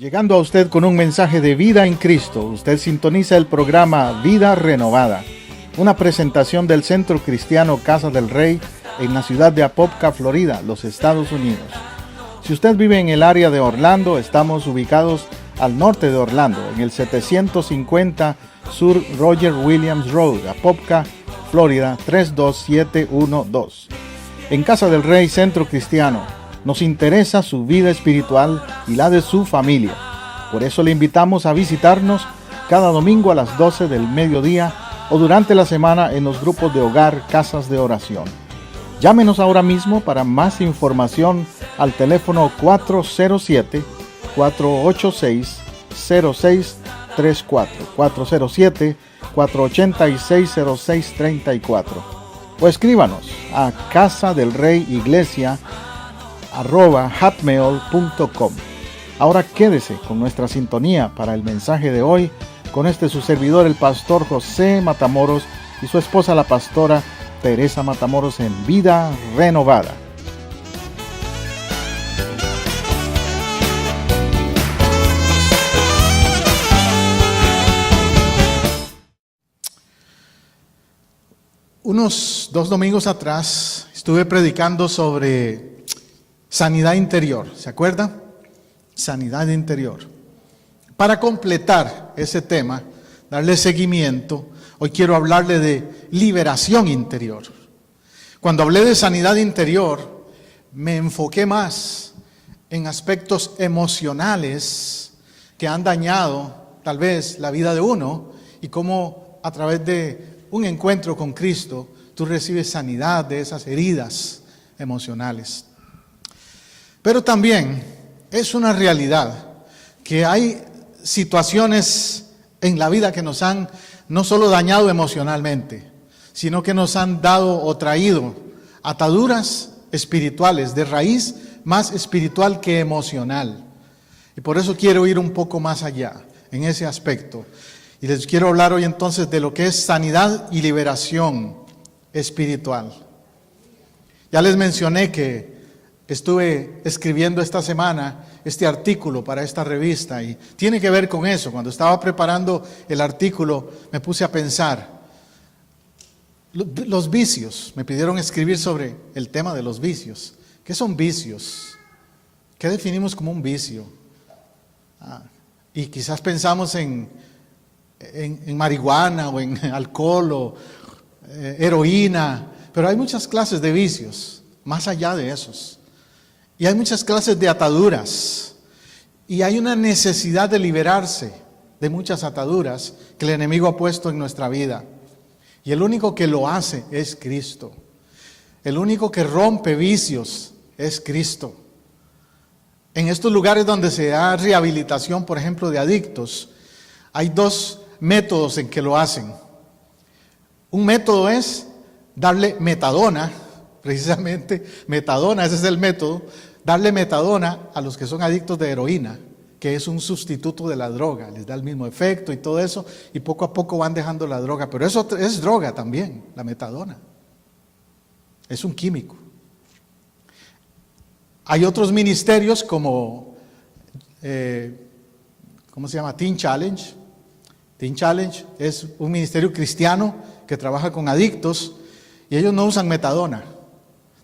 Llegando a usted con un mensaje de vida en Cristo, usted sintoniza el programa Vida Renovada, una presentación del Centro Cristiano Casa del Rey en la ciudad de Apopka, Florida, los Estados Unidos. Si usted vive en el área de Orlando, estamos ubicados al norte de Orlando, en el 750 Sur Roger Williams Road, Apopka, Florida 32712. En Casa del Rey Centro Cristiano, nos interesa su vida espiritual y la de su familia. Por eso le invitamos a visitarnos cada domingo a las 12 del mediodía o durante la semana en los grupos de hogar Casas de Oración. Llámenos ahora mismo para más información al teléfono 407-486-0634, 407-486-0634. O escríbanos a casadelreyiglesia@hotmail.com. Ahora quédese con nuestra sintonía para el mensaje de hoy, con su servidor, el pastor José Matamoros, y su esposa, la pastora Teresa Matamoros, en Vida Renovada. Unos 2 domingos atrás estuve predicando sobre sanidad interior, ¿se acuerda? Sanidad interior. Para completar ese tema, darle seguimiento, hoy quiero hablarle de liberación interior. Cuando hablé de sanidad interior, me enfoqué más en aspectos emocionales que han dañado tal vez la vida de uno y cómo a través de un encuentro con Cristo tú recibes sanidad de esas heridas emocionales. Pero también es una realidad que hay situaciones en la vida que nos han no solo dañado emocionalmente, sino que nos han dado o traído ataduras espirituales de raíz más espiritual que emocional. Y por eso quiero ir un poco más allá en ese aspecto. Y les quiero hablar hoy entonces de lo que es sanidad y liberación espiritual. Ya les mencioné que estuve escribiendo esta semana este artículo para esta revista y tiene que ver con eso. Cuando estaba preparando el artículo me puse a pensar. Los vicios, me pidieron escribir sobre el tema de los vicios. ¿Qué son vicios? ¿Qué definimos como un vicio? Y quizás pensamos en marihuana o en alcohol o heroína, pero hay muchas clases de vicios, más allá de esos. Y hay muchas clases de ataduras. Y hay una necesidad de liberarse de muchas ataduras que el enemigo ha puesto en nuestra vida. Y el único que lo hace es Cristo. El único que rompe vicios es Cristo. En estos lugares donde se da rehabilitación, por ejemplo, de adictos, hay 2 métodos en que lo hacen. Un método es darle metadona, precisamente metadona, ese es el método, darle metadona a los que son adictos de heroína, que es un sustituto de la droga, les da el mismo efecto y todo eso, y poco a poco van dejando la droga, pero eso es droga también, la metadona, es un químico. Hay otros ministerios como, ¿cómo se llama? Teen Challenge. Teen Challenge es un ministerio cristiano que trabaja con adictos y ellos no usan metadona.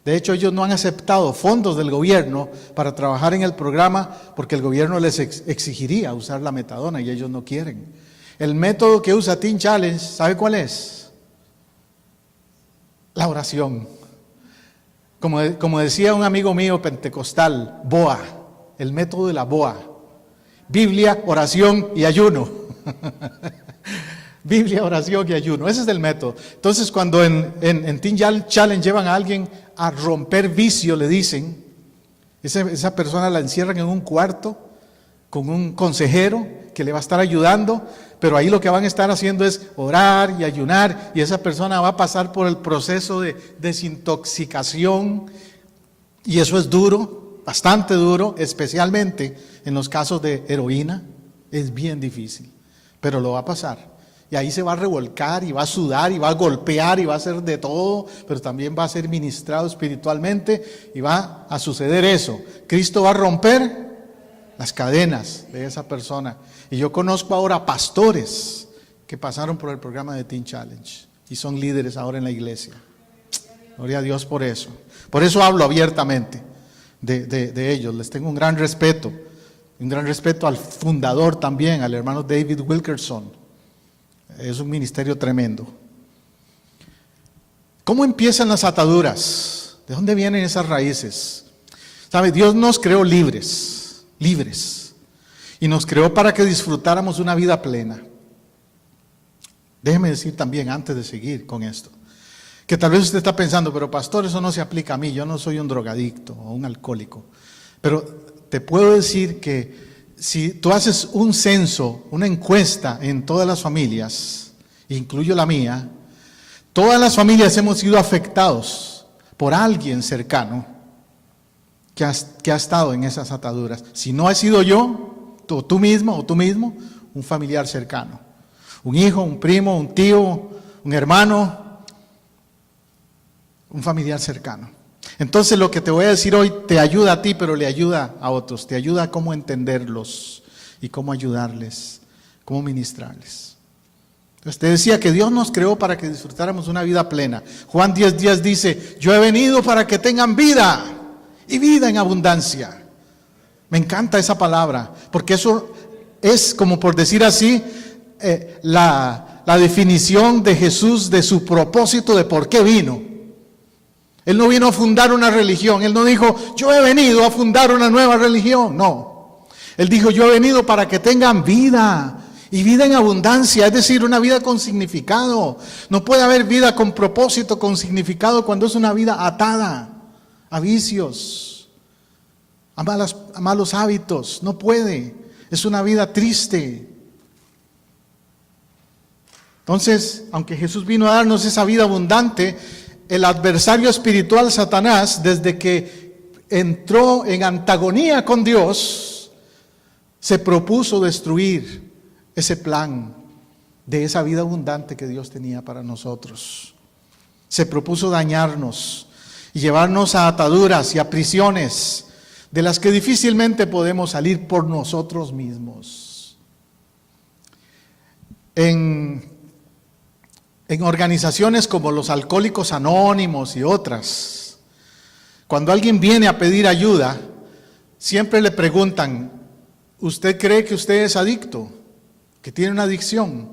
De hecho, ellos no han aceptado fondos del gobierno para trabajar en el programa porque el gobierno les exigiría usar la metadona y ellos no quieren. El método que usa Teen Challenge, ¿sabe cuál es? La oración. Como decía un amigo mío pentecostal, BOA, el método de la BOA. Biblia, oración y ayuno. Biblia, oración y ayuno, ese es el método. Entonces cuando en Teen Challenge llevan a alguien a romper vicio, le dicen, esa persona la encierran en un cuarto con un consejero que le va a estar ayudando, pero ahí lo que van a estar haciendo es orar y ayunar, y esa persona va a pasar por el proceso de desintoxicación, y eso es duro, bastante duro, especialmente en los casos de heroína, es bien difícil, pero lo va a pasar. Y ahí se va a revolcar y va a sudar y va a golpear y va a hacer de todo, pero también va a ser ministrado espiritualmente y va a suceder eso. Cristo va a romper las cadenas de esa persona. Y yo conozco ahora pastores que pasaron por el programa de Teen Challenge y son líderes ahora en la iglesia. Gloria a Dios por eso. Por eso hablo abiertamente de ellos. Les tengo un gran respeto al fundador también, al hermano David Wilkerson. Es un ministerio tremendo. ¿Cómo empiezan las ataduras? ¿De dónde vienen esas raíces? ¿Sabe? Dios nos creó libres. Y nos creó para que disfrutáramos una vida plena. Déjeme decir también, antes de seguir con esto, que tal vez usted está pensando, pero pastor, eso no se aplica a mí, yo no soy un drogadicto o un alcohólico. Pero te puedo decir que si tú haces un censo, una encuesta en todas las familias, incluyo la mía, todas las familias hemos sido afectados por alguien cercano que ha estado en esas ataduras. Si no ha sido yo, tú mismo o tú mismo, un familiar cercano. Un hijo, un primo, un tío, un hermano, un familiar cercano. Entonces lo que te voy a decir hoy te ayuda a ti, pero le ayuda a otros. Te ayuda a cómo entenderlos y cómo ayudarles, cómo ministrarles. Entonces te decía que Dios nos creó para que disfrutáramos una vida plena. Juan 10:10 dice, yo he venido para que tengan vida y vida en abundancia. Me encanta esa palabra, porque eso es como por decir así, la definición de Jesús de su propósito de por qué vino. Él no vino a fundar una religión. Él no dijo, yo he venido a fundar una nueva religión. No. Él dijo, yo he venido para que tengan vida y vida en abundancia. Es decir, una vida con significado. No puede haber vida con propósito, con significado, cuando es una vida atada a vicios, a malos hábitos. No puede. Es una vida triste. Entonces, aunque Jesús vino a darnos esa vida abundante, el adversario espiritual Satanás, desde que entró en antagonía con Dios, se propuso destruir ese plan de esa vida abundante que Dios tenía para nosotros. Se propuso dañarnos y llevarnos a ataduras y a prisiones de las que difícilmente podemos salir por nosotros mismos. En organizaciones como los Alcohólicos Anónimos y otras, cuando alguien viene a pedir ayuda, siempre le preguntan, ¿usted cree que usted es adicto? ¿Que tiene una adicción?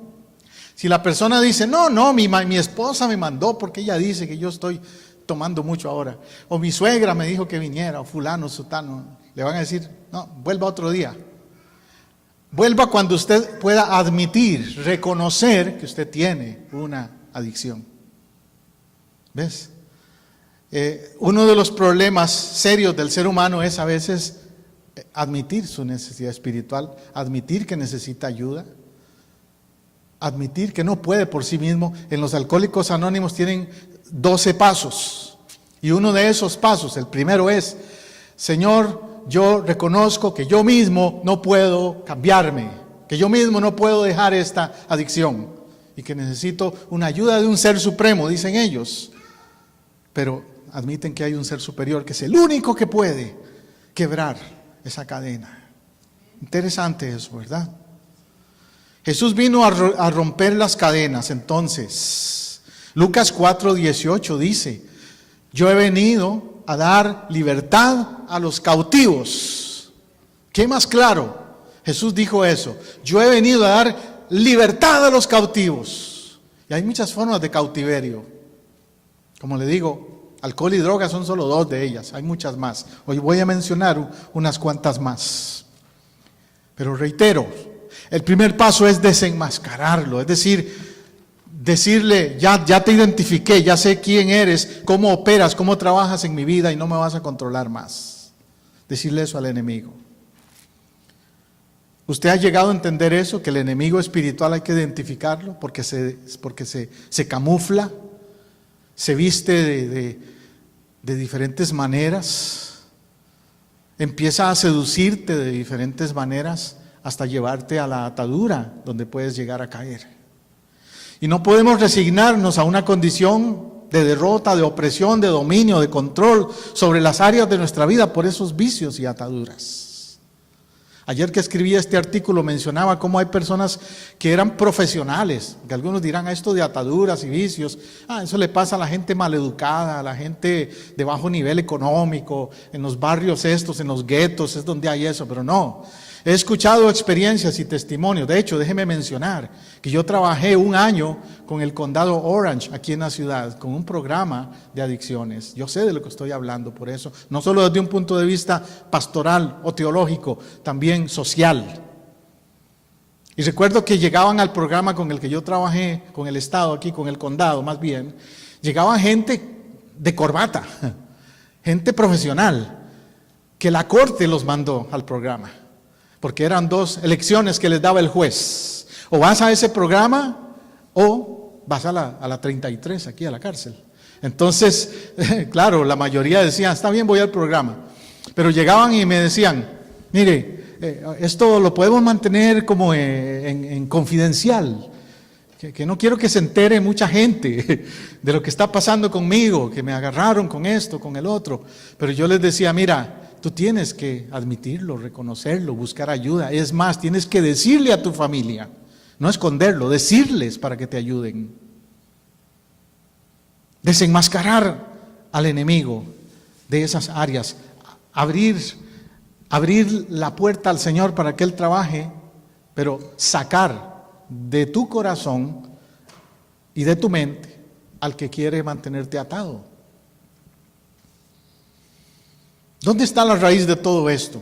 Si la persona dice, no, mi esposa me mandó porque ella dice que yo estoy tomando mucho ahora, o mi suegra me dijo que viniera, o fulano, sutano, le van a decir, no, vuelva otro día. Vuelva cuando usted pueda admitir, reconocer que usted tiene una adicción. ¿Ves? Uno de los problemas serios del ser humano es a veces admitir su necesidad espiritual, admitir que necesita ayuda, admitir que no puede por sí mismo. En los Alcohólicos Anónimos tienen 12 pasos y uno de esos pasos, el primero es, Señor, yo reconozco que yo mismo no puedo cambiarme, que yo mismo no puedo dejar esta adicción y que necesito una ayuda de un ser supremo, dicen ellos. Pero admiten que hay un ser superior que es el único que puede quebrar esa cadena. Interesante eso, ¿verdad? Jesús vino a romper las cadenas. Entonces, Lucas 4:18 dice, yo he venido a dar libertad a los cautivos. ¿Qué más claro? Jesús dijo eso. Yo he venido a dar libertad a los cautivos. Y hay muchas formas de cautiverio. Como le digo, alcohol y drogas son solo 2 de ellas. Hay muchas más. Hoy voy a mencionar unas cuantas más. Pero reitero, el primer paso es desenmascararlo. Es decir, decirle, ya te identifiqué, ya sé quién eres, cómo operas, cómo trabajas en mi vida y no me vas a controlar más. Decirle eso al enemigo. ¿Usted ha llegado a entender eso? Que el enemigo espiritual hay que identificarlo porque se camufla, se viste de diferentes maneras, empieza a seducirte de diferentes maneras hasta llevarte a la atadura donde puedes llegar a caer. Y no podemos resignarnos a una condición de derrota, de opresión, de dominio, de control sobre las áreas de nuestra vida por esos vicios y ataduras. Ayer que escribí este artículo mencionaba cómo hay personas que eran profesionales, que algunos dirán esto de ataduras y vicios, eso le pasa a la gente maleducada, a la gente de bajo nivel económico, en los barrios estos, en los guetos, es donde hay eso, pero no. He escuchado experiencias y testimonios. De hecho, déjeme mencionar que yo trabajé 1 año con el condado Orange aquí en la ciudad, con un programa de adicciones. Yo sé de lo que estoy hablando por eso, no solo desde un punto de vista pastoral o teológico, también social. Y recuerdo que llegaban al programa con el que yo trabajé, con el estado aquí, con el condado más bien, llegaba gente de corbata, gente profesional, que la corte los mandó al programa. Porque eran 2 elecciones que les daba el juez. O vas a ese programa o vas a la 33, aquí a la cárcel. Entonces, claro, la mayoría decían, está bien, voy al programa. Pero llegaban y me decían, mire, esto lo podemos mantener como en confidencial. Que no quiero que se entere mucha gente de lo que está pasando conmigo, que me agarraron con esto, con el otro. Pero yo les decía, mira, tú tienes que admitirlo, reconocerlo, buscar ayuda. Es más, tienes que decirle a tu familia, no esconderlo, decirles para que te ayuden. Desenmascarar al enemigo de esas áreas. Abrir la puerta al Señor para que Él trabaje, pero sacar de tu corazón y de tu mente al que quiere mantenerte atado. ¿Dónde está la raíz de todo esto?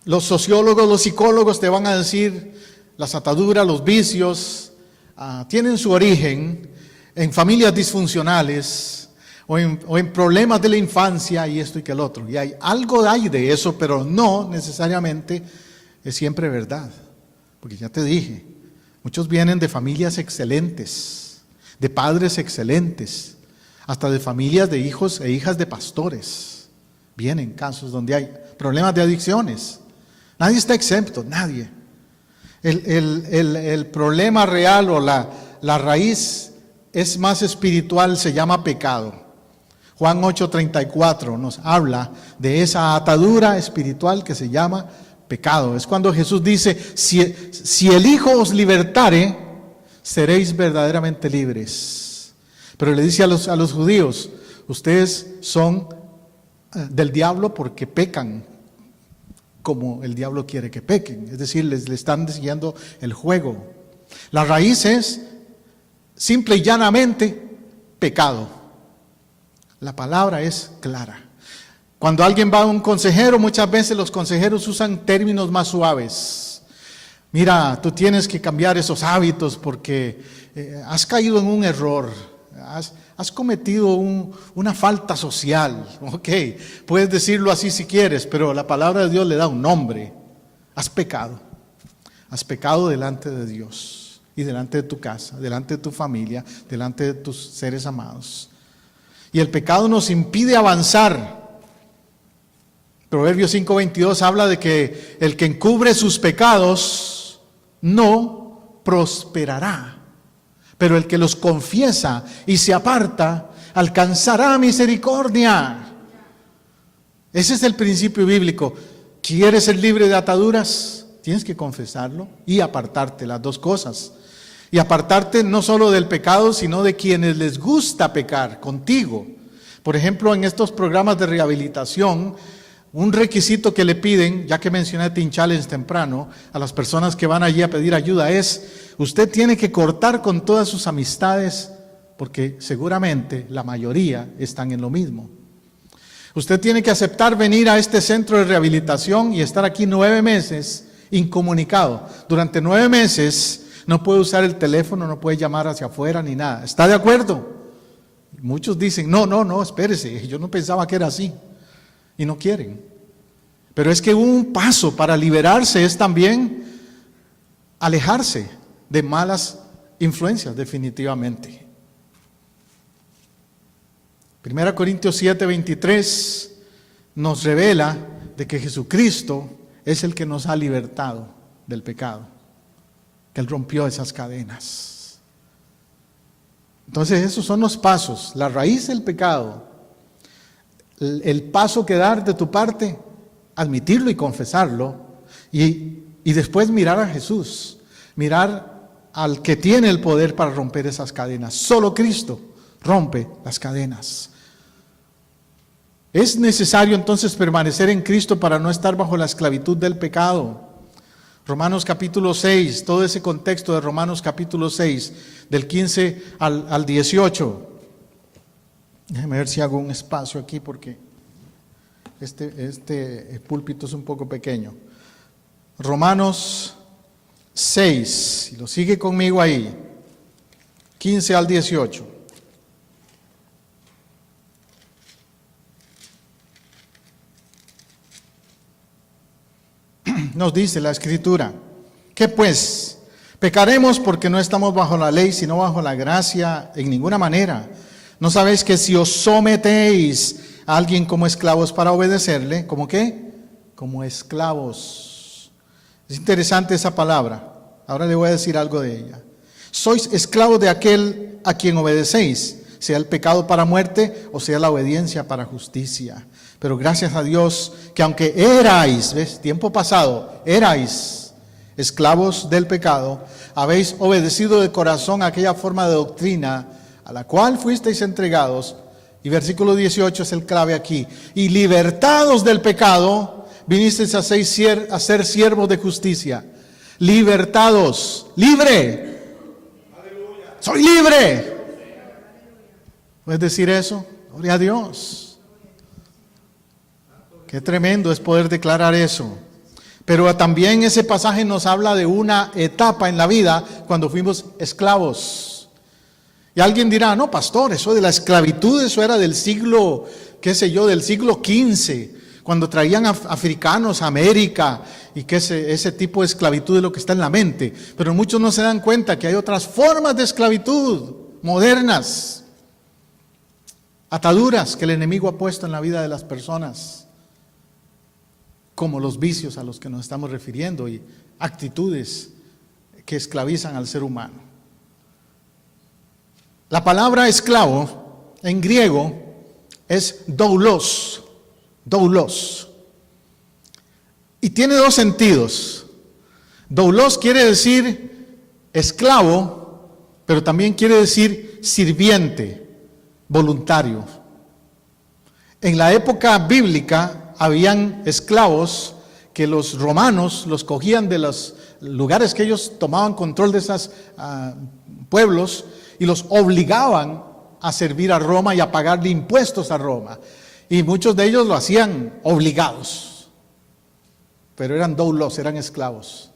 Los sociólogos, los psicólogos te van a decir, las ataduras, los vicios, tienen su origen en familias disfuncionales o en problemas de la infancia y esto y que el otro. Y hay algo de eso, pero no necesariamente es siempre verdad. Porque ya te dije, muchos vienen de familias excelentes, de padres excelentes, hasta de familias de hijos e hijas de pastores. Vienen casos donde hay problemas de adicciones. Nadie está exento, nadie. El problema real o la raíz es más espiritual, se llama pecado. Juan 8:34 nos habla de esa atadura espiritual que se llama pecado. Es cuando Jesús dice, si el Hijo os libertare, seréis verdaderamente libres. Pero le dice a los judíos, ustedes son del diablo porque pecan como el diablo quiere que pequen. Es decir, le están siguiendo el juego. La raíz es simple y llanamente pecado. La palabra es clara. Cuando alguien va a un consejero, muchas veces los consejeros usan términos más suaves. Mira, tú tienes que cambiar esos hábitos porque has caído en un error. Has cometido una falta social. Ok, puedes decirlo así si quieres, pero la palabra de Dios le da un nombre. Has pecado. Has pecado delante de Dios y delante de tu casa, delante de tu familia, delante de tus seres amados. Y el pecado nos impide avanzar. Proverbios 5:22 habla de que el que encubre sus pecados no prosperará. Pero el que los confiesa y se aparta, alcanzará misericordia. Ese es el principio bíblico. ¿Quieres ser libre de ataduras? Tienes que confesarlo y apartarte, las 2 cosas. Y apartarte no solo del pecado, sino de quienes les gusta pecar contigo. Por ejemplo, en estos programas de rehabilitación, un requisito que le piden, ya que mencioné Teen Challenge temprano, a las personas que van allí a pedir ayuda es, usted tiene que cortar con todas sus amistades, porque seguramente la mayoría están en lo mismo. Usted tiene que aceptar venir a este centro de rehabilitación y estar aquí 9 meses incomunicado. Durante 9 meses no puede usar el teléfono, no puede llamar hacia afuera ni nada. ¿Está de acuerdo? Muchos dicen, no, espérese, yo no pensaba que era así. Y no quieren. Pero es que un paso para liberarse es también alejarse de malas influencias, definitivamente. 1 Corintios 7:23 nos revela de que Jesucristo es el que nos ha libertado del pecado, que Él rompió esas cadenas. Entonces esos son los pasos, la raíz del pecado, el paso que dar de tu parte, admitirlo y confesarlo, y después mirar a Jesús, mirar al que tiene el poder para romper esas cadenas. Solo Cristo rompe las cadenas. Es necesario entonces permanecer en Cristo para no estar bajo la esclavitud del pecado. Romanos capítulo 6, todo ese contexto de Romanos capítulo 6, del 15 al 18. Déjeme ver si hago un espacio aquí porque este púlpito es un poco pequeño. Romanos 6, si lo sigue conmigo ahí, 15 al 18. Nos dice la Escritura, ¿qué pues? ¿Pecaremos porque no estamos bajo la ley, sino bajo la gracia? En ninguna manera. ¿No sabéis que si os sometéis a alguien como esclavos para obedecerle, ¿cómo qué? Como esclavos. Es interesante esa palabra. Ahora le voy a decir algo de ella. Sois esclavos de aquel a quien obedecéis, sea el pecado para muerte o sea la obediencia para justicia. Pero gracias a Dios que aunque erais, ¿ves? Tiempo pasado, erais esclavos del pecado, habéis obedecido de corazón a aquella forma de doctrina a la cual fuisteis entregados. Y versículo 18 es el clave aquí. Y libertados del pecado, vinisteis a ser siervos de justicia. Libertados, libre. ¡Aleluya! Soy libre. ¿Puedes decir eso? Gloria a Dios. Qué tremendo es poder declarar eso. Pero también ese pasaje nos habla de una etapa en la vida cuando fuimos esclavos. Y alguien dirá, no, pastor, eso de la esclavitud, eso era del siglo, qué sé yo, del siglo XV, cuando traían africanos a América, y que ese tipo de esclavitud es lo que está en la mente. Pero muchos no se dan cuenta que hay otras formas de esclavitud modernas, ataduras que el enemigo ha puesto en la vida de las personas, como los vicios a los que nos estamos refiriendo y actitudes que esclavizan al ser humano. La palabra esclavo en griego es doulos, doulos. Y tiene dos sentidos. Doulos quiere decir esclavo, pero también quiere decir sirviente, voluntario. En la época bíblica habían esclavos que los romanos los cogían de los lugares que ellos tomaban control de esos pueblos y los obligaban a servir a Roma y a pagarle impuestos a Roma. Y muchos de ellos lo hacían obligados, pero eran doulos, eran esclavos.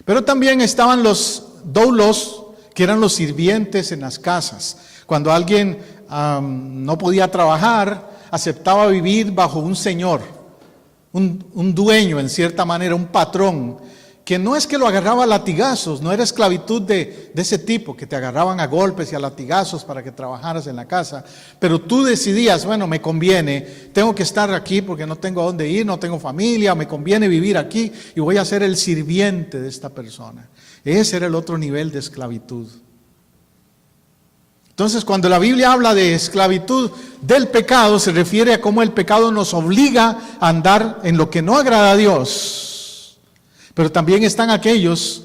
Pero también estaban los doulos, que eran los sirvientes en las casas. Cuando alguien no podía trabajar, aceptaba vivir bajo un señor, un dueño en cierta manera, un patrón, que no es que lo agarraba a latigazos, no era esclavitud de ese tipo, que te agarraban a golpes y a latigazos para que trabajaras en la casa, pero tú decidías, bueno, me conviene, tengo que estar aquí porque no tengo a dónde ir, no tengo familia, me conviene vivir aquí y voy a ser el sirviente de esta persona. Ese era el otro nivel de esclavitud. Entonces, cuando la Biblia habla de esclavitud del pecado, se refiere a cómo el pecado nos obliga a andar en lo que no agrada a Dios. Pero también están aquellos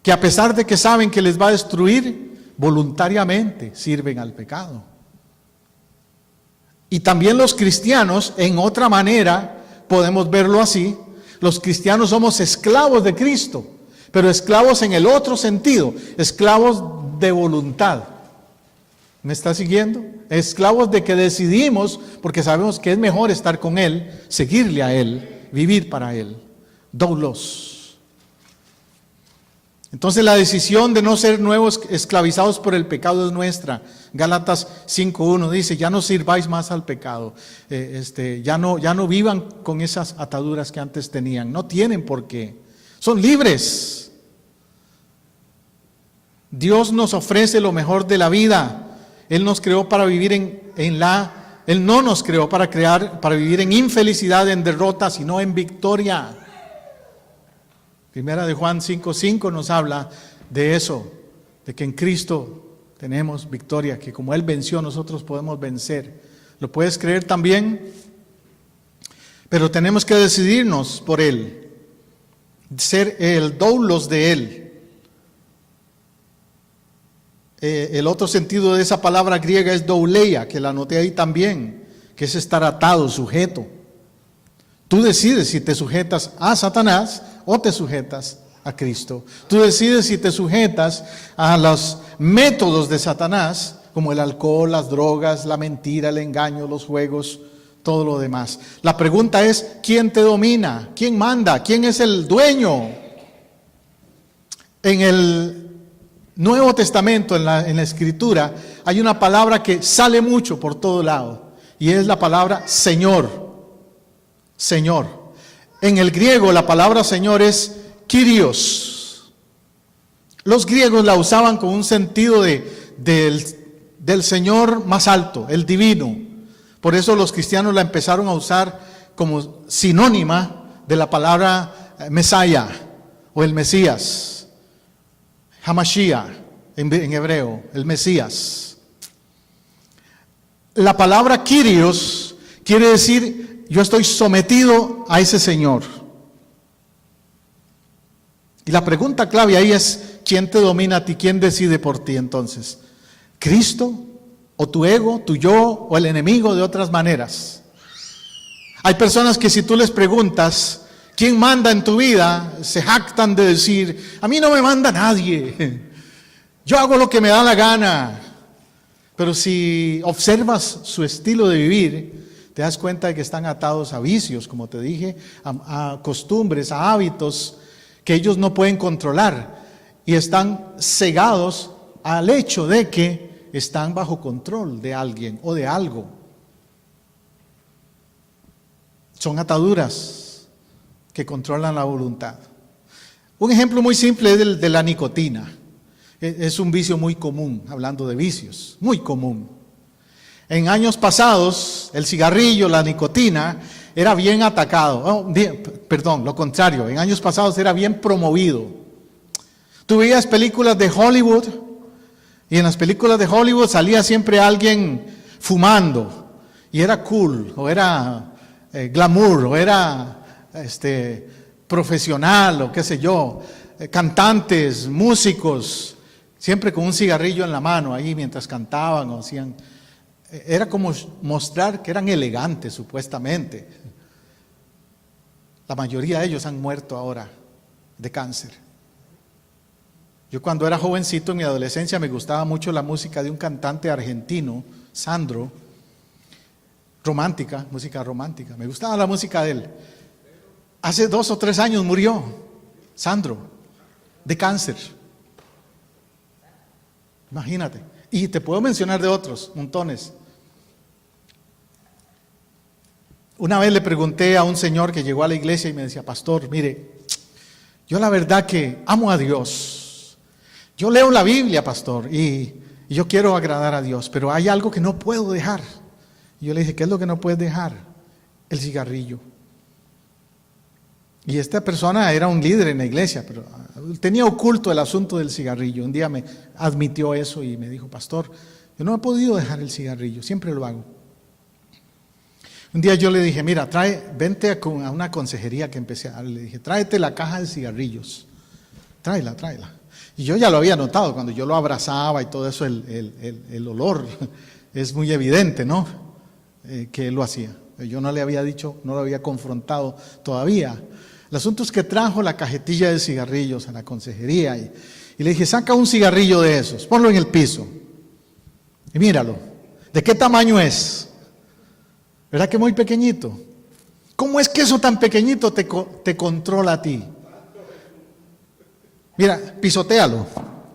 que, a pesar de que saben que les va a destruir, voluntariamente sirven al pecado. Y también los cristianos, en otra manera, podemos verlo así, los cristianos somos esclavos de Cristo, pero esclavos en el otro sentido, esclavos de voluntad. ¿Me está siguiendo? Esclavos de que decidimos, porque sabemos que es mejor estar con Él, seguirle a Él, vivir para Él. Doulos. Entonces la decisión de no ser nuevos esclavizados por el pecado es nuestra. Gálatas 5:1 dice, ya no sirváis más al pecado. Ya no vivan con esas ataduras que antes tenían. No tienen por qué. Son libres. Dios nos ofrece lo mejor de la vida. Él nos creó para vivir Él no nos creó para vivir en infelicidad, en derrota, sino en victoria. Primera de Juan 5:5 nos habla de eso, de que en Cristo tenemos victoria, que como Él venció, nosotros podemos vencer ¿Lo puedes creer también? Pero tenemos que decidirnos por Él, ser el doulos de Él. El otro sentido de esa palabra griega es douleia, que la anoté ahí también, que es estar atado, sujeto. Tú decides si te sujetas a Satanás o te sujetas a Cristo. Tú decides si te sujetas a los métodos de Satanás, como el alcohol, las drogas, la mentira, el engaño, los juegos, todo lo demás. La pregunta es, ¿quién te domina? ¿Quién manda? ¿Quién es el dueño? En el Nuevo Testamento, en la Escritura, hay una palabra que sale mucho por todo lado, y es la palabra Señor. Señor. En el griego la palabra Señor es Kyrios. Los griegos la usaban con un sentido del Señor más alto, el divino. Por eso los cristianos la empezaron a usar como sinónima de la palabra Mesías o el Mesías. Hamashiach en hebreo, el Mesías. La palabra Kyrios quiere decir, yo estoy sometido a ese Señor. Y la pregunta clave ahí es, ¿quién te domina a ti? ¿Quién decide por ti entonces? ¿Cristo? ¿O tu ego, tu yo, o el enemigo de otras maneras? Hay personas que si tú les preguntas, ¿quién manda en tu vida? Se jactan de decir, a mí no me manda nadie, yo hago lo que me da la gana. Pero si observas su estilo de vivir, te das cuenta de que están atados a vicios, como te dije, a costumbres, a hábitos que ellos no pueden controlar, y están cegados al hecho de que están bajo control de alguien o de algo. Son ataduras que controlan la voluntad. Un ejemplo muy simple es el de la nicotina. Es un vicio muy común, hablando de vicios, muy común. En años pasados, el cigarrillo, la nicotina, era bien atacado. Lo contrario, en años pasados era bien promovido. Tú veías películas de Hollywood, y en las películas de Hollywood salía siempre alguien fumando, y era cool, o era glamour, o era profesional, o qué sé yo, cantantes, músicos, siempre con un cigarrillo en la mano ahí mientras cantaban o hacían. Era como mostrar que eran elegantes supuestamente. La mayoría de ellos han muerto ahora de cáncer. Yo cuando era jovencito en mi adolescencia me gustaba mucho la música de un cantante argentino, Sandro, romántica, música romántica. Me gustaba la música de él. Hace 2 o 3 años murió Sandro de cáncer. Imagínate. Y te puedo mencionar de otros, montones. Una vez le pregunté a un señor que llegó a la iglesia y me decía, pastor, mire, yo la verdad que amo a Dios. Yo leo la Biblia, pastor, y yo quiero agradar a Dios, pero hay algo que no puedo dejar. Y yo le dije, ¿qué es lo que no puedes dejar? El cigarrillo. Y esta persona era un líder en la iglesia, pero tenía oculto el asunto del cigarrillo. Un día me admitió eso y me dijo, pastor, yo no he podido dejar el cigarrillo, siempre lo hago. Un día yo le dije, mira, vente a una consejería que empecé a... Le dije, tráete la caja de cigarrillos, tráela. Y yo ya lo había notado, cuando yo lo abrazaba y todo eso, el olor es muy evidente, ¿no? Que él lo hacía. Yo no le había dicho, no lo había confrontado todavía. El asunto es que trajo la cajetilla de cigarrillos a la consejería y le dije, saca un cigarrillo de esos, ponlo en el piso y míralo. ¿De qué tamaño es? ¿Verdad que muy pequeñito? ¿Cómo es que eso tan pequeñito te controla a ti? Mira, pisotéalo.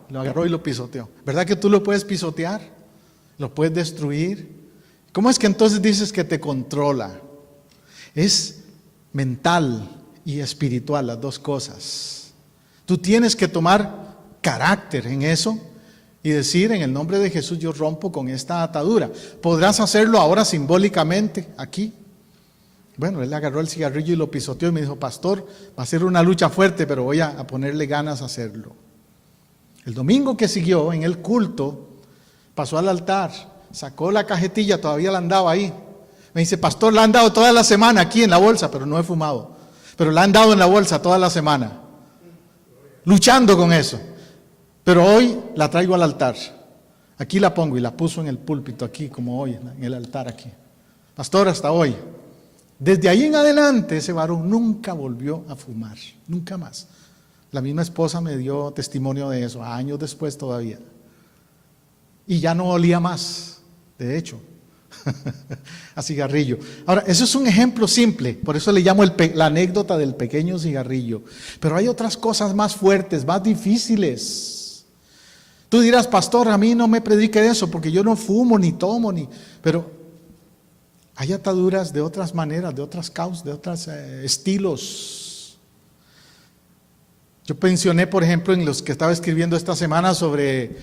Lo agarró y lo pisoteó. ¿Verdad que tú lo puedes pisotear? ¿Lo puedes destruir? ¿Cómo es que entonces dices que te controla? Es mental y espiritual, las dos cosas. Tú tienes que tomar carácter en eso y decir, en el nombre de Jesús yo rompo con esta atadura. ¿Podrás hacerlo ahora simbólicamente aquí? Bueno, él agarró el cigarrillo y lo pisoteó y me dijo, pastor, va a ser una lucha fuerte, pero voy a ponerle ganas a hacerlo. El domingo que siguió, en el culto, pasó al altar, sacó la cajetilla, todavía la andaba ahí. Me dice, pastor, la han dado toda la semana aquí en la bolsa, pero no he fumado. Pero la han dado en la bolsa toda la semana, luchando con eso. Pero hoy la traigo al altar. Aquí la pongo y la puso en el púlpito aquí, como hoy, en el altar aquí. Pastor, hasta hoy. Desde ahí en adelante ese varón nunca volvió a fumar, nunca más. La misma esposa me dio testimonio de eso, años después todavía. Y ya no olía más, de hecho, a cigarrillo. Ahora, eso es un ejemplo simple, por eso le llamo la anécdota del pequeño cigarrillo. Pero hay otras cosas más fuertes, más difíciles. Tú dirás, pastor, a mí no me predique eso, porque yo no fumo, ni tomo, pero hay ataduras de otras maneras, de otras causas, de otros estilos. Yo mencioné, por ejemplo, en los que estaba escribiendo esta semana sobre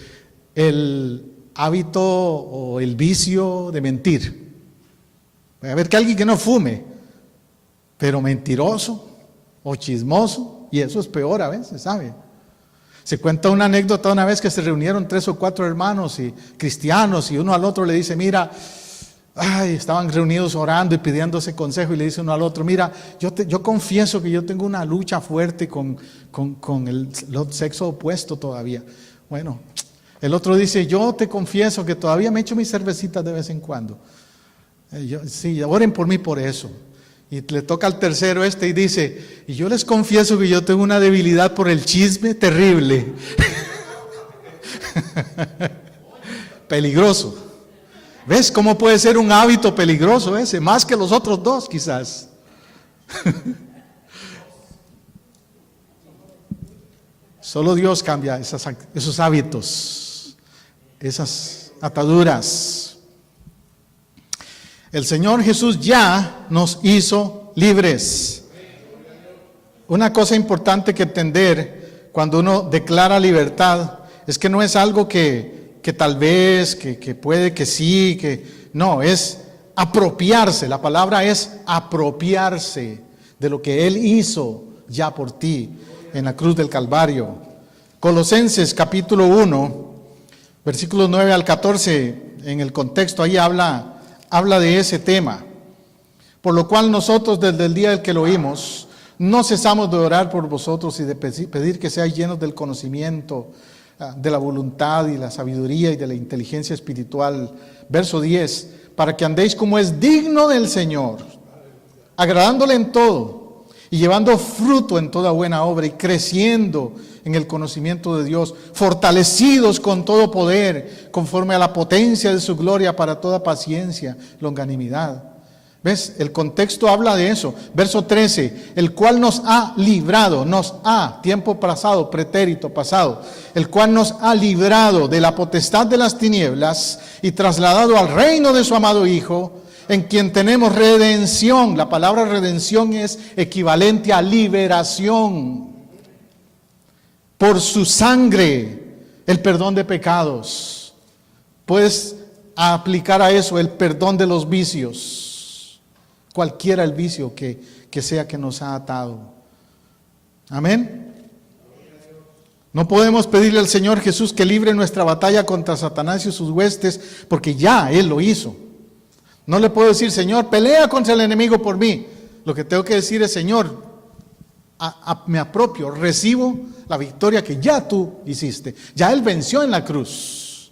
el hábito o el vicio de mentir. Puede haber que alguien que no fume, pero mentiroso o chismoso, y eso es peor a veces, ¿sabe? Se cuenta una anécdota una vez que se reunieron 3 o 4 hermanos y cristianos, y uno al otro le dice, mira, estaban reunidos orando y pidiéndose consejo, y le dice uno al otro, mira, yo confieso que yo tengo una lucha fuerte con el sexo opuesto todavía. Bueno, el otro dice, yo te confieso que todavía me echo mis cervecitas de vez en cuando. Sí, oren por mí por eso. Y le toca al tercero y dice, y yo les confieso que yo tengo una debilidad por el chisme terrible. Peligroso. ¿Ves cómo puede ser un hábito peligroso ese? Más que los otros dos quizás. Solo Dios cambia esos hábitos, esas ataduras. El Señor Jesús ya nos hizo libres. Una cosa importante que entender cuando uno declara libertad es que no es algo que tal vez, que puede que sí, que no, es apropiarse. La palabra es apropiarse de lo que Él hizo ya por ti en la cruz del Calvario. Colosenses capítulo 1, versículos 9 al 14, en el contexto ahí habla de ese tema. Por lo cual nosotros desde el día en que lo oímos, no cesamos de orar por vosotros y de pedir que seáis llenos del conocimiento, de la voluntad y la sabiduría y de la inteligencia espiritual. Verso 10, para que andéis como es digno del Señor, agradándole en todo y llevando fruto en toda buena obra y creciendo en el conocimiento de Dios, fortalecidos con todo poder, conforme a la potencia de su gloria para toda paciencia, longanimidad. ¿Ves? El contexto habla de eso. Verso 13, el cual nos ha librado, tiempo pasado, pretérito pasado, el cual nos ha librado de la potestad de las tinieblas y trasladado al reino de su amado Hijo, en quien tenemos redención. La palabra redención es equivalente a liberación. Por su sangre, el perdón de pecados. Puedes aplicar a eso el perdón de los vicios. Cualquiera el vicio que sea que nos ha atado. Amén. No podemos pedirle al Señor Jesús que libre nuestra batalla contra Satanás y sus huestes, porque ya Él lo hizo. No le puedo decir, Señor, pelea contra el enemigo por mí. Lo que tengo que decir es, Señor, me apropio, recibo la victoria que ya tú hiciste. Ya Él venció en la cruz.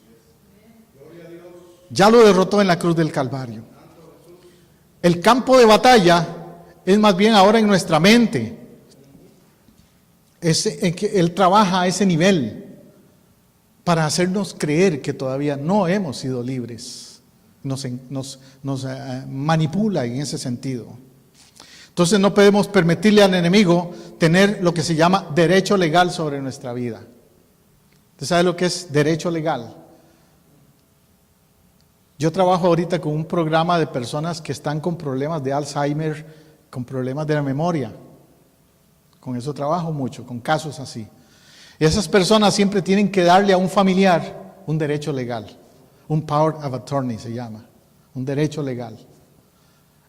Ya lo derrotó en la cruz del Calvario. El campo de batalla es más bien ahora en nuestra mente. Él trabaja a ese nivel para hacernos creer que todavía no hemos sido libres. Nos manipula en ese sentido. Entonces no podemos permitirle al enemigo tener lo que se llama derecho legal sobre nuestra vida. ¿Usted sabe lo que es derecho legal? Yo trabajo ahorita con un programa de personas que están con problemas de Alzheimer, con problemas de la memoria. Con eso trabajo mucho, con casos así. Y esas personas siempre tienen que darle a un familiar un derecho legal. Un power of attorney se llama, un derecho legal.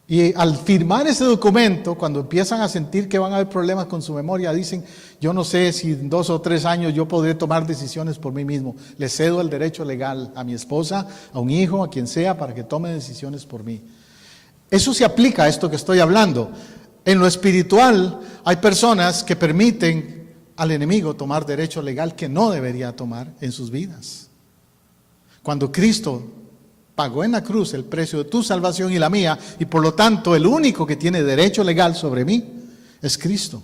Y al firmar ese documento, cuando empiezan a sentir que van a haber problemas con su memoria, dicen, yo no sé si en 2 o 3 años yo podré tomar decisiones por mí mismo. Le cedo el derecho legal a mi esposa, a un hijo, a quien sea, para que tome decisiones por mí. Eso se aplica a esto que estoy hablando. En lo espiritual hay personas que permiten al enemigo tomar derecho legal que no debería tomar en sus vidas. Cuando Cristo pagó en la cruz el precio de tu salvación y la mía, y por lo tanto el único que tiene derecho legal sobre mí es Cristo,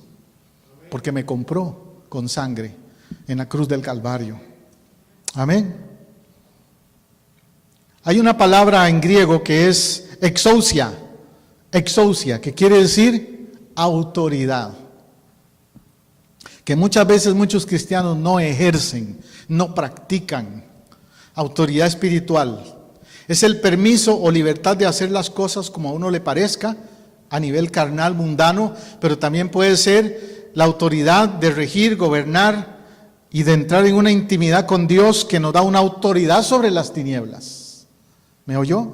porque me compró con sangre en la cruz del Calvario. Amén. Hay una palabra en griego que es exousia, que quiere decir autoridad, que muchas veces muchos cristianos no ejercen, no practican. Autoridad espiritual es el permiso o libertad de hacer las cosas como a uno le parezca, a nivel carnal, mundano, pero también puede ser la autoridad de regir, gobernar y de entrar en una intimidad con Dios que nos da una autoridad sobre las tinieblas. ¿Me oyó?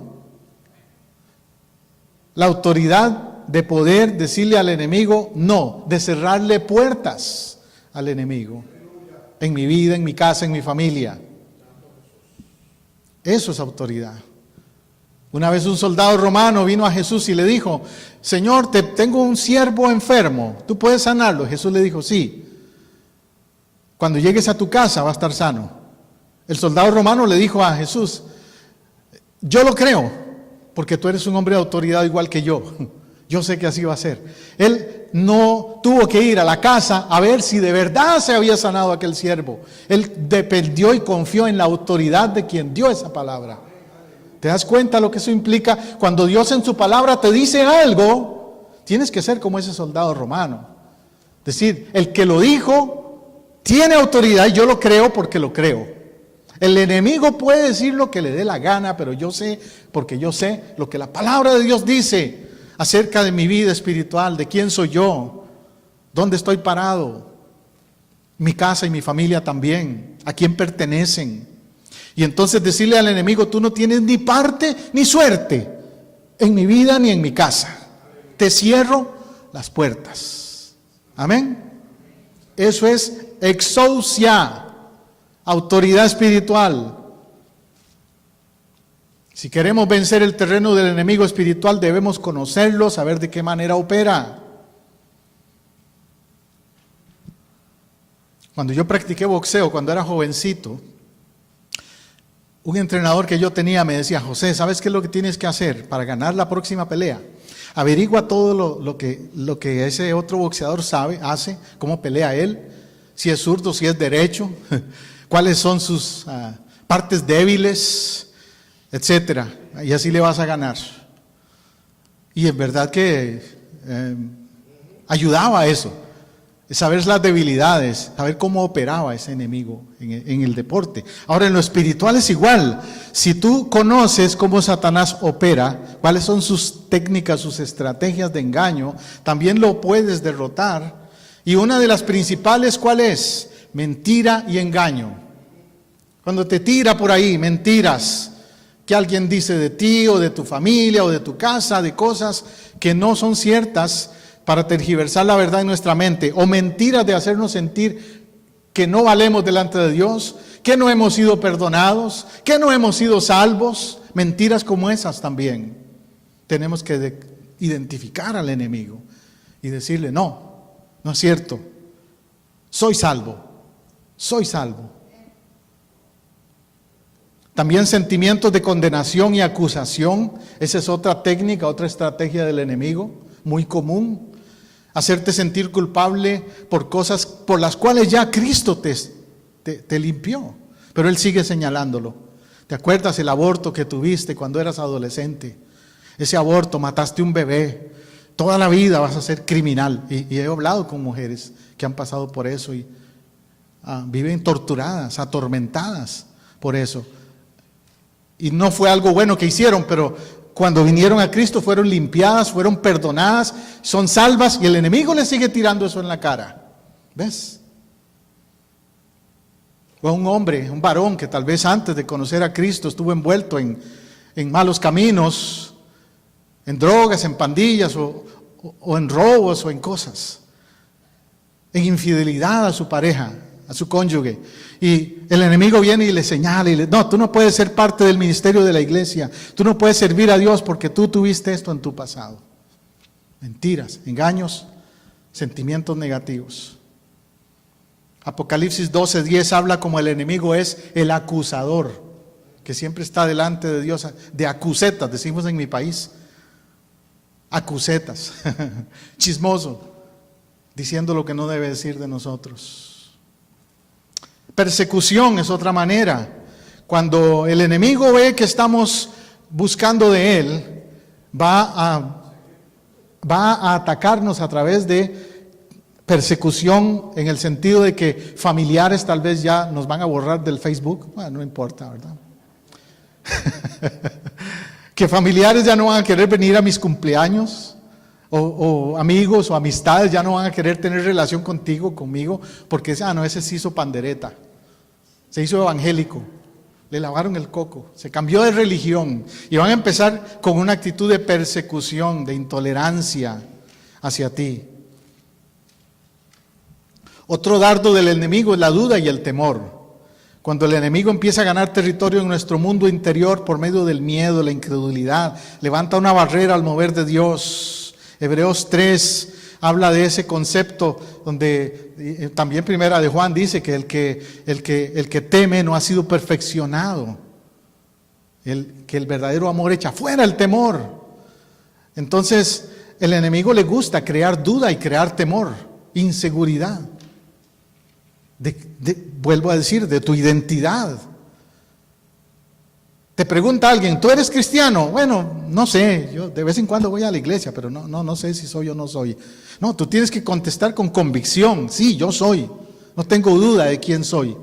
La autoridad de poder decirle al enemigo no, de cerrarle puertas al enemigo, en mi vida, en mi casa, en mi familia. Eso es autoridad. Una vez un soldado romano vino a Jesús y le dijo, Señor, tengo un siervo enfermo, ¿tú puedes sanarlo? Jesús le dijo, sí. Cuando llegues a tu casa va a estar sano. El soldado romano le dijo a Jesús, yo lo creo, porque tú eres un hombre de autoridad igual que yo. Yo sé que así va a ser. Él no tuvo que ir a la casa a ver si de verdad se había sanado aquel siervo. Él dependió y confió en la autoridad de quien dio esa palabra. ¿Te das cuenta lo que eso implica? Cuando Dios en su palabra te dice algo, tienes que ser como ese soldado romano. Es decir, el que lo dijo tiene autoridad y yo lo creo porque lo creo. El enemigo puede decir lo que le dé la gana, pero yo sé, porque yo sé lo que la palabra de Dios dice acerca de mi vida espiritual, de quién soy yo, dónde estoy parado, mi casa y mi familia también, a quién pertenecen. Y entonces decirle al enemigo, tú no tienes ni parte ni suerte en mi vida ni en mi casa. Te cierro las puertas. Amén. Eso es exousia, autoridad espiritual. Si queremos vencer el terreno del enemigo espiritual, debemos conocerlo, saber de qué manera opera. Cuando yo practiqué boxeo, cuando era jovencito, un entrenador que yo tenía me decía, José, ¿sabes qué es lo que tienes que hacer para ganar la próxima pelea? Averigua todo lo que ese otro boxeador sabe, hace, cómo pelea él, si es zurdo, si es derecho, cuáles son sus partes débiles, etcétera, y así le vas a ganar. Y en verdad que ayudaba a eso, saber las debilidades, saber cómo operaba ese enemigo en el deporte. Ahora en lo espiritual es igual. Si tú conoces cómo Satanás opera, cuáles son sus técnicas, sus estrategias de engaño, también lo puedes derrotar. Y una de las principales, ¿cuál es? Mentira y engaño. Cuando te tira por ahí mentiras que alguien dice de ti o de tu familia o de tu casa, de cosas que no son ciertas, para tergiversar la verdad en nuestra mente, o mentiras de hacernos sentir que no valemos delante de Dios, que no hemos sido perdonados, que no hemos sido salvos, mentiras como esas también. Tenemos que identificar al enemigo y decirle, no es cierto, soy salvo. También sentimientos de condenación y acusación, esa es otra técnica, otra estrategia del enemigo, muy común. Hacerte sentir culpable por cosas por las cuales ya Cristo te limpió, pero Él sigue señalándolo. ¿Te acuerdas el aborto que tuviste cuando eras adolescente? Ese aborto, mataste un bebé, toda la vida vas a ser criminal. Y he hablado con mujeres que han pasado por eso y viven torturadas, atormentadas por eso. Y no fue algo bueno que hicieron, pero cuando vinieron a Cristo fueron limpiadas, fueron perdonadas, son salvas y el enemigo le sigue tirando eso en la cara. ¿Ves? O un hombre, un varón que tal vez antes de conocer a Cristo estuvo envuelto en malos caminos, en drogas, en pandillas o en robos o en cosas, en infidelidad a su pareja, a su cónyuge. Y el enemigo viene y le señala y le no, tú no puedes ser parte del ministerio de la iglesia, tú no puedes servir a Dios porque tú tuviste esto en tu pasado. Mentiras, engaños, sentimientos negativos. Apocalipsis 12:10 habla como el enemigo es el acusador, que siempre está delante de Dios, de acusetas, decimos en mi país, acusetas, chismoso, diciendo lo que no debe decir de nosotros. Persecución es otra manera. Cuando el enemigo ve que estamos buscando de él, va a atacarnos a través de persecución, en el sentido de que familiares tal vez ya nos van a borrar del Facebook. Bueno, no importa, ¿verdad? Que familiares ya no van a querer venir a mis cumpleaños, o amigos o amistades ya no van a querer tener relación conmigo, porque no, ese se hizo pandereta, se hizo evangélico, le lavaron el coco, se cambió de religión, y van a empezar con una actitud de persecución, de intolerancia hacia ti. Otro dardo del enemigo es la duda y el temor. Cuando el enemigo empieza a ganar territorio en nuestro mundo interior por medio del miedo, la incredulidad, levanta una barrera al mover de Dios. Hebreos 3 habla de ese concepto, donde también Primera de Juan dice que el que teme no ha sido perfeccionado. Que el verdadero amor echa fuera el temor. Entonces, el enemigo le gusta crear duda y crear temor, inseguridad. Vuelvo a decir, de tu identidad. Te pregunta alguien, ¿tú eres cristiano? Bueno, no sé, yo de vez en cuando voy a la iglesia, pero no sé si soy o no soy. No, tú tienes que contestar con convicción, sí, yo soy, no tengo duda de quién soy.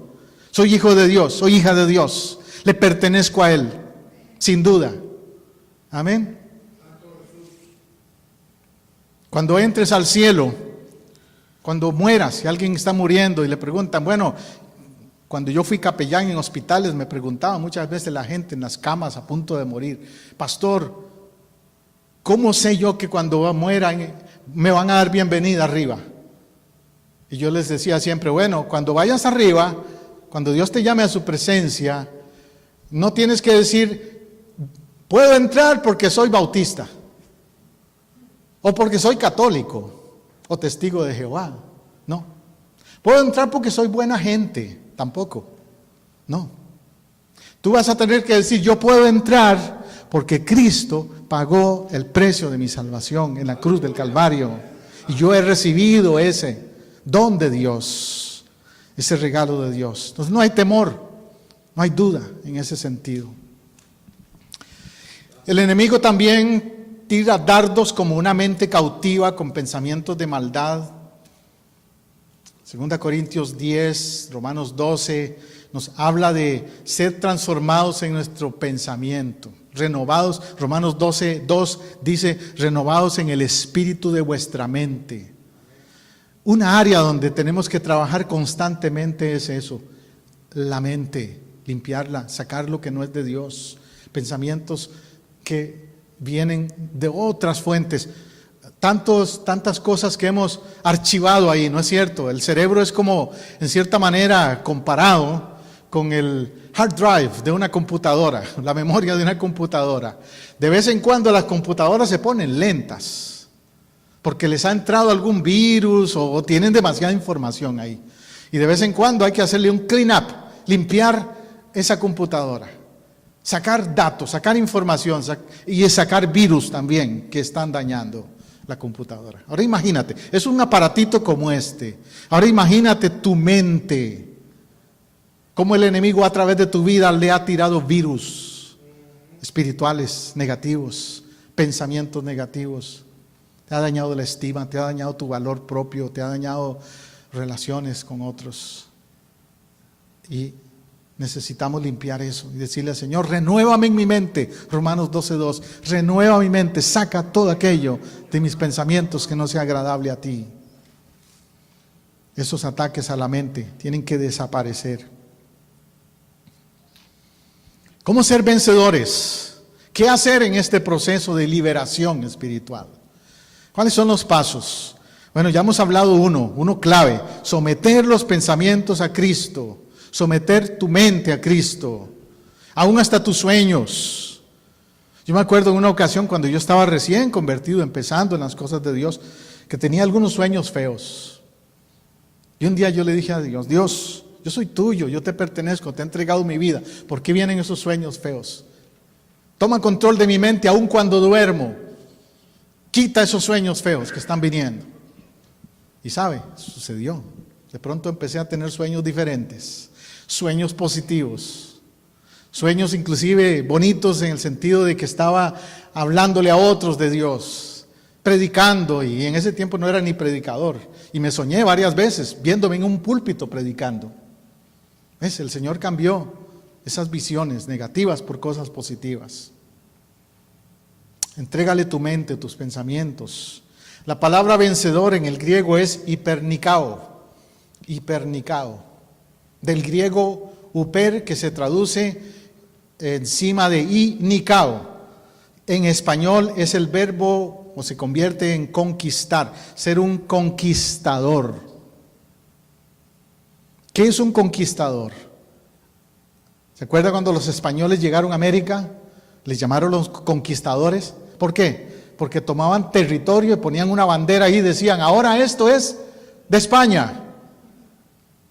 Soy hijo de Dios, soy hija de Dios, le pertenezco a Él, sin duda. Amén. Cuando entres al cielo, cuando mueras, si alguien está muriendo y le preguntan, bueno, cuando yo fui capellán en hospitales, me preguntaba muchas veces la gente en las camas a punto de morir, pastor, ¿cómo sé yo que cuando mueran me van a dar bienvenida arriba? Y yo les decía siempre, bueno, cuando vayas arriba, cuando Dios te llame a su presencia, no tienes que decir, puedo entrar porque soy bautista, o porque soy católico, o testigo de Jehová. No. Puedo entrar porque soy buena gente. Tampoco. No. Tú vas a tener que decir, yo puedo entrar porque Cristo pagó el precio de mi salvación en la cruz del Calvario. Y yo he recibido ese don de Dios, ese regalo de Dios. Entonces no hay temor, no hay duda en ese sentido. El enemigo también tira dardos como una mente cautiva con pensamientos de maldad. 2 Corintios 10, Romanos 12, nos habla de ser transformados en nuestro pensamiento, renovados. Romanos 12, 2 dice, renovados en el espíritu de vuestra mente. Una área donde tenemos que trabajar constantemente es eso, la mente, limpiarla, sacar lo que no es de Dios, pensamientos que vienen de otras fuentes, tantas cosas que hemos archivado ahí, ¿no es cierto? El cerebro es como, en cierta manera, comparado con el hard drive de una computadora, la memoria de una computadora. De vez en cuando las computadoras se ponen lentas, porque les ha entrado algún virus o tienen demasiada información ahí. Y de vez en cuando hay que hacerle un clean up, limpiar esa computadora. Sacar datos, sacar información y sacar virus también que están dañando la computadora. Ahora imagínate, es un aparatito como este. Ahora imagínate tu mente, cómo el enemigo a través de tu vida le ha tirado virus espirituales negativos, pensamientos negativos. Te ha dañado la estima, te ha dañado tu valor propio, te ha dañado relaciones con otros. Y necesitamos limpiar eso y decirle al Señor, renuévame en mi mente, Romanos 12:2, renueva mi mente, saca todo aquello de mis pensamientos que no sea agradable a ti. Esos ataques a la mente tienen que desaparecer. ¿Cómo ser vencedores? ¿Qué hacer en este proceso de liberación espiritual? ¿Cuáles son los pasos? Bueno, ya hemos hablado uno clave: someter los pensamientos a Cristo, someter tu mente a Cristo, aún hasta tus sueños. Yo me acuerdo en una ocasión cuando yo estaba recién convertido, empezando en las cosas de Dios, que tenía algunos sueños feos. Y un día yo le dije a Dios: Dios, yo soy tuyo, yo te pertenezco, te he entregado mi vida. ¿Por qué vienen esos sueños feos? Toma control de mi mente aun cuando duermo. Quita esos sueños feos que están viniendo. Y sabe, sucedió. De pronto empecé a tener sueños diferentes, sueños positivos, sueños inclusive bonitos en el sentido de que estaba hablándole a otros de Dios, predicando, y en ese tiempo no era ni predicador. Y me soñé varias veces viéndome en un púlpito predicando. ¿Ves? El Señor cambió esas visiones negativas por cosas positivas. Entrégale tu mente, tus pensamientos. La palabra vencedor en el griego es hipernikao. Hipernikao. Del griego uper, que se traduce encima de i, nikao. En español es el verbo, o se convierte en conquistar, ser un conquistador. ¿Qué es un conquistador? ¿Se acuerda cuando los españoles llegaron a América? Les llamaron los conquistadores. ¿Por qué? Porque tomaban territorio y ponían una bandera ahí y decían: ahora esto es de España.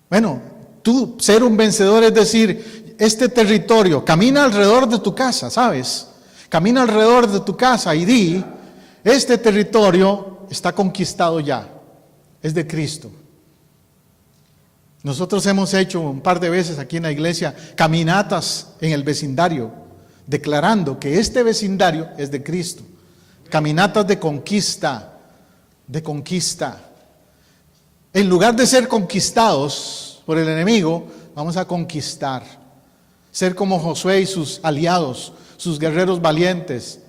Bueno, tú ser un vencedor es decir, este territorio, camina alrededor de tu casa, ¿sabes? Camina alrededor de tu casa y di: este territorio está conquistado ya, es de Cristo. Nosotros hemos hecho un par de veces aquí en la iglesia caminatas en el vecindario, declarando que este vecindario es de Cristo. Caminatas de conquista, de conquista. En lugar de ser conquistados por el enemigo, vamos a conquistar. Ser como Josué y sus aliados, sus guerreros valientes,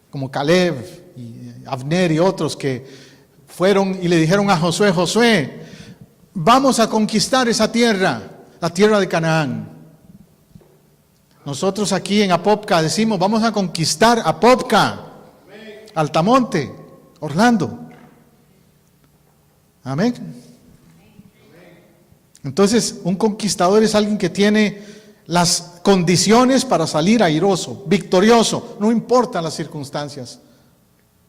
como Caleb y Abner y otros que fueron y le dijeron a Josué: Josué, vamos a conquistar esa tierra, la tierra de Canaán. Nosotros aquí en Apopka decimos: vamos a conquistar Apopka, Altamonte, Orlando. Amén. Entonces, un conquistador es alguien que tiene las condiciones para salir airoso, victorioso, no importan las circunstancias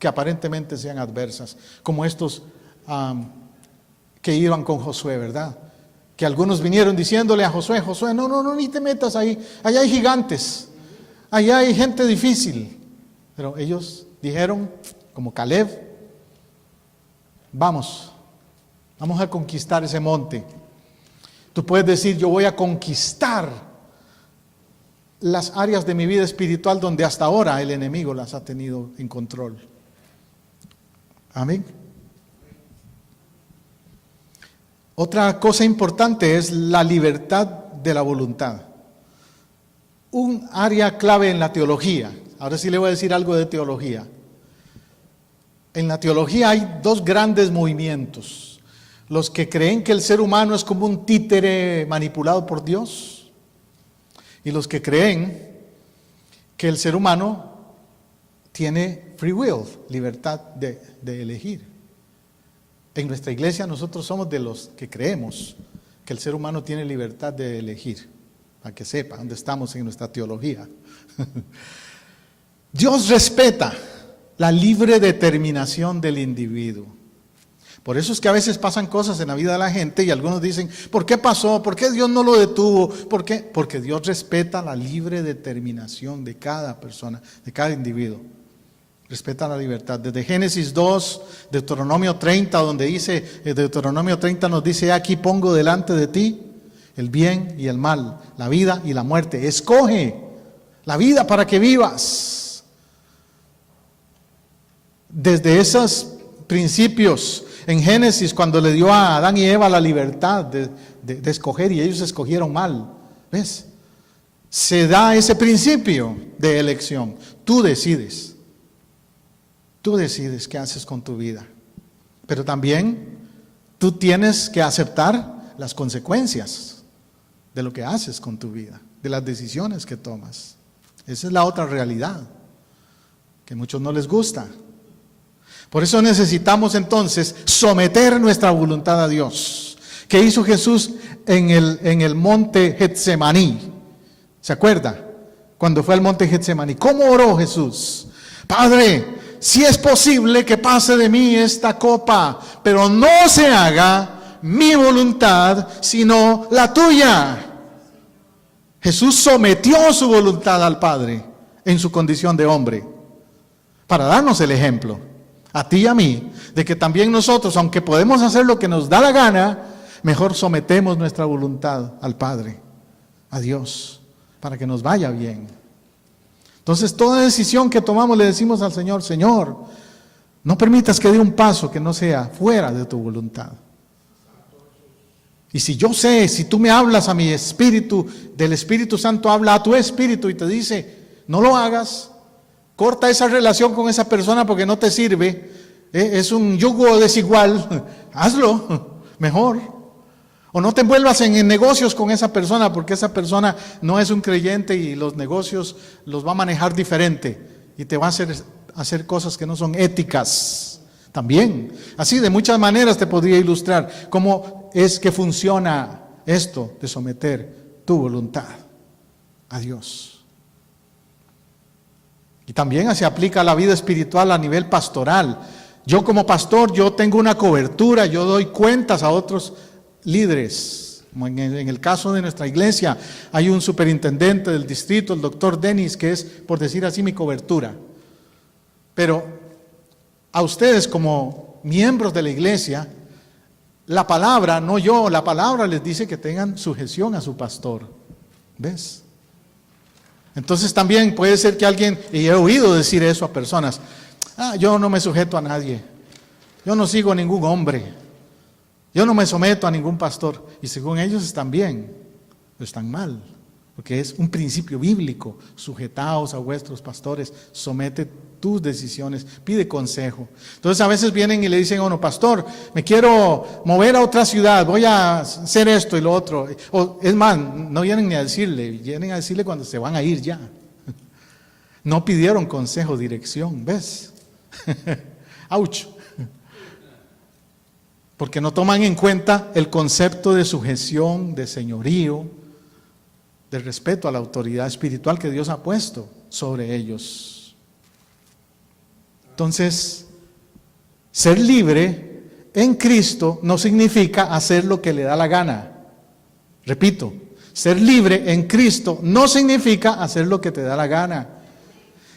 que aparentemente sean adversas, como estos que iban con Josué, ¿verdad? Que algunos vinieron diciéndole a Josué: Josué, no, ni te metas ahí, allá hay gigantes, allá hay gente difícil. Pero ellos dijeron, como Caleb: vamos a conquistar ese monte. Tú puedes decir: yo voy a conquistar las áreas de mi vida espiritual donde hasta ahora el enemigo las ha tenido en control. Amén. Otra cosa importante es la libertad de la voluntad. Un área clave en la teología. Ahora sí le voy a decir algo de teología. En la teología hay dos grandes movimientos: los que creen que el ser humano es como un títere manipulado por Dios, y los que creen que el ser humano tiene free will, libertad de elegir. En nuestra iglesia nosotros somos de los que creemos que el ser humano tiene libertad de elegir, para que sepa dónde estamos en nuestra teología. Dios respeta la libre determinación del individuo. Por eso es que a veces pasan cosas en la vida de la gente y algunos dicen: ¿por qué pasó? ¿Por qué Dios no lo detuvo? ¿Por qué? Porque Dios respeta la libre determinación de cada persona, de cada individuo. Respeta la libertad. Desde Génesis 2, Deuteronomio 30, donde dice, Deuteronomio 30 nos dice: aquí pongo delante de ti el bien y el mal, la vida y la muerte. Escoge la vida para que vivas. Desde esos principios, en Génesis, cuando le dio a Adán y Eva la libertad de escoger, y ellos escogieron mal, ¿ves? Se da ese principio de elección. Tú decides. Tú decides qué haces con tu vida. Pero también tú tienes que aceptar las consecuencias de lo que haces con tu vida, de las decisiones que tomas. Esa es la otra realidad. que a muchos no les gusta. Por eso necesitamos entonces someter nuestra voluntad a Dios. ¿Qué hizo Jesús en el monte Getsemaní? ¿Se acuerda? Cuando fue al monte Getsemaní, ¿cómo oró Jesús? Padre, si es posible que pase de mí esta copa, pero no se haga mi voluntad, sino la tuya. Jesús sometió su voluntad al Padre en su condición de hombre, para darnos el ejemplo, a ti y a mí, de que también nosotros, aunque podemos hacer lo que nos da la gana, mejor sometemos nuestra voluntad al Padre, a Dios, para que nos vaya bien. Entonces, toda decisión que tomamos le decimos al Señor: Señor, no permitas que dé un paso que no sea fuera de tu voluntad. Y si yo sé, si tú me hablas a mi espíritu, del Espíritu Santo habla a tu espíritu y te dice: no lo hagas, corta esa relación con esa persona porque no te sirve, es un yugo desigual, hazlo, mejor. O no te envuelvas en negocios con esa persona porque esa persona no es un creyente y los negocios los va a manejar diferente y te va a hacer cosas que no son éticas también. Así de muchas maneras te podría ilustrar cómo es que funciona esto de someter tu voluntad a Dios. Y también se aplica a la vida espiritual a nivel pastoral. Yo como pastor, yo tengo una cobertura, yo doy cuentas a otros líderes. Como en el caso de nuestra iglesia, hay un superintendente del distrito, el doctor Dennis, que es, por decir así, mi cobertura. Pero a ustedes como miembros de la iglesia, la palabra, no yo, la palabra les dice que tengan sujeción a su pastor. ¿Ves? Entonces también puede ser que alguien, y he oído decir eso a personas: yo no me sujeto a nadie, yo no sigo a ningún hombre, yo no me someto a ningún pastor. Y según ellos están bien, o están mal, porque es un principio bíblico: sujetaos a vuestros pastores, somete tus decisiones, pide consejo. Entonces a veces vienen y le dicen a uno: pastor, me quiero mover a otra ciudad, voy a hacer esto y lo otro. O es más, no vienen ni a decirle, vienen a decirle cuando se van a ir ya. No pidieron consejo, dirección, ¿ves? ¡Auch! Porque no toman en cuenta el concepto de sujeción, de señorío, de respeto a la autoridad espiritual que Dios ha puesto sobre ellos. Entonces, ser libre en Cristo no significa hacer lo que le da la gana. Repito, ser libre en Cristo no significa hacer lo que te da la gana.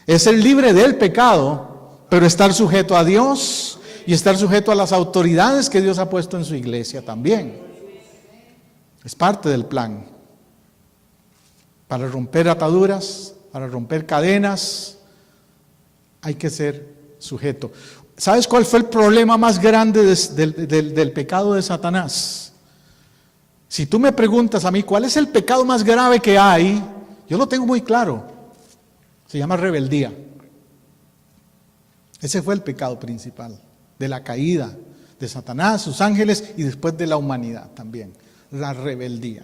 Es ser libre del pecado, pero estar sujeto a Dios y estar sujeto a las autoridades que Dios ha puesto en su iglesia también. Es parte del plan. Para romper ataduras, para romper cadenas, hay que ser sujeto. ¿Sabes cuál fue el problema más grande del pecado de Satanás? Si tú me preguntas a mí, ¿cuál es el pecado más grave que hay? Yo lo tengo muy claro. Se llama rebeldía. Ese fue el pecado principal de la caída de Satanás, sus ángeles y después de la humanidad también. La rebeldía.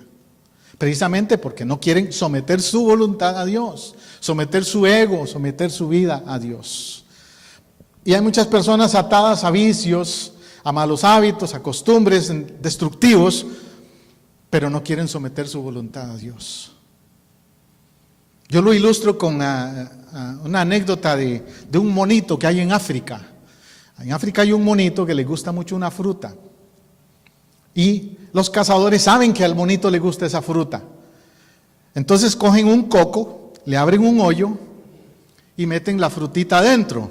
Precisamente porque no quieren someter su voluntad a Dios, someter su ego, someter su vida a Dios. Y hay muchas personas atadas a vicios, a malos hábitos, a costumbres destructivos, pero no quieren someter su voluntad a Dios. Yo lo ilustro con una anécdota de un monito que hay en África. En África hay un monito que le gusta mucho una fruta. Y los cazadores saben que al monito le gusta esa fruta. Entonces cogen un coco, le abren un hoyo y meten la frutita adentro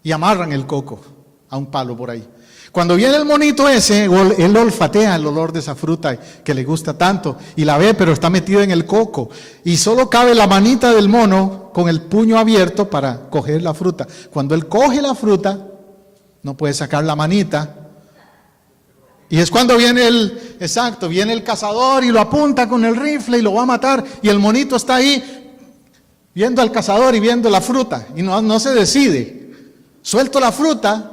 y amarran el coco a un palo por ahí. Cuando viene el monito ese, él olfatea el olor de esa fruta que le gusta tanto y la ve, pero está metido en el coco. Y solo cabe la manita del mono con el puño abierto para coger la fruta. Cuando él coge la fruta, no puede sacar la manita. Y es cuando viene viene el cazador y lo apunta con el rifle y lo va a matar. Y el monito está ahí viendo al cazador y viendo la fruta y no se decide. Suelto la fruta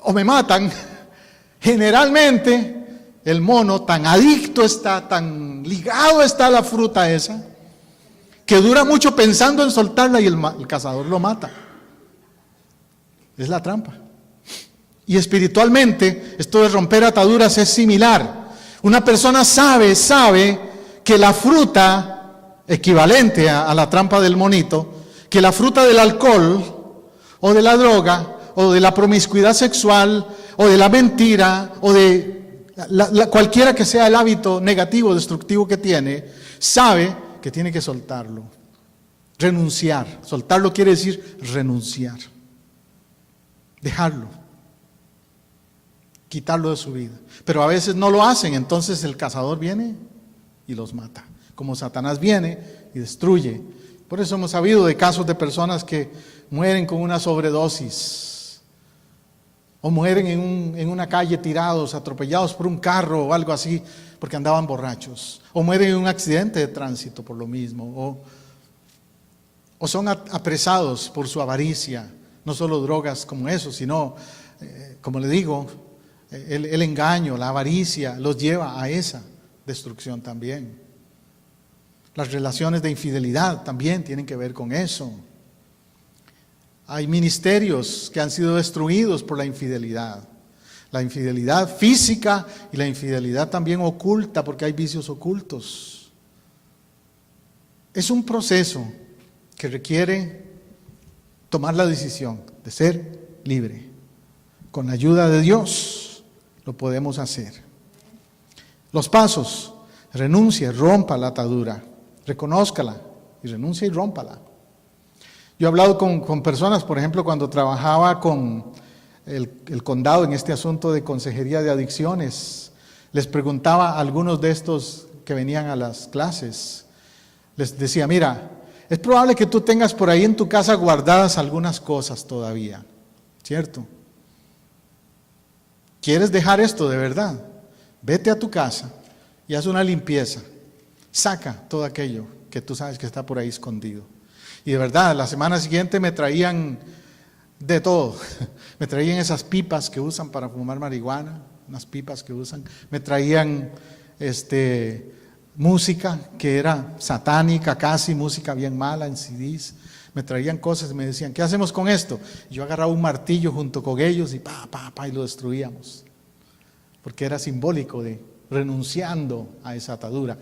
o me matan. Generalmente el mono tan adicto está, tan ligado está a la fruta esa, que dura mucho pensando en soltarla y el cazador lo mata. Es la trampa. Y espiritualmente, esto de romper ataduras es similar. Una persona sabe que la fruta equivalente a la trampa del monito, que la fruta del alcohol o de la droga o de la promiscuidad sexual o de la mentira o de cualquiera que sea el hábito negativo, destructivo que tiene, sabe que tiene que soltarlo, renunciar. Soltarlo quiere decir renunciar, dejarlo, quitarlo de su vida. Pero a veces no lo hacen, entonces el cazador viene y los mata, como Satanás viene y destruye. Por eso hemos sabido de casos de personas que mueren con una sobredosis, o mueren en una calle tirados, atropellados por un carro o algo así, porque andaban borrachos, o mueren en un accidente de tránsito por lo mismo, o son apresados por su avaricia, no solo drogas como eso, sino, como le digo, el engaño, la avaricia los lleva a esa destrucción también. Las relaciones de infidelidad también tienen que ver con eso. Hay ministerios que han sido destruidos por la infidelidad física y la infidelidad también oculta, porque hay vicios ocultos. Es un proceso que requiere tomar la decisión de ser libre. Con la ayuda de Dios lo podemos hacer. Los pasos: renuncie, rompa la atadura, reconózcala y renuncie y rómpala. Yo he hablado con personas, por ejemplo, cuando trabajaba con el condado en este asunto de consejería de adicciones, les preguntaba a algunos de estos que venían a las clases, les decía: mira, es probable que tú tengas por ahí en tu casa guardadas algunas cosas todavía, ¿cierto? ¿Quieres dejar esto de verdad? Vete a tu casa y haz una limpieza, saca todo aquello que tú sabes que está por ahí escondido. Y de verdad, la semana siguiente me traían de todo. Me traían esas pipas que usan para fumar marihuana, unas pipas que usan. Me traían música que era satánica, casi música bien mala en CDs. Me traían cosas y me decían: ¿qué hacemos con esto? Y yo agarraba un martillo junto con ellos y y lo destruíamos. Porque era simbólico de renunciando a esa atadura.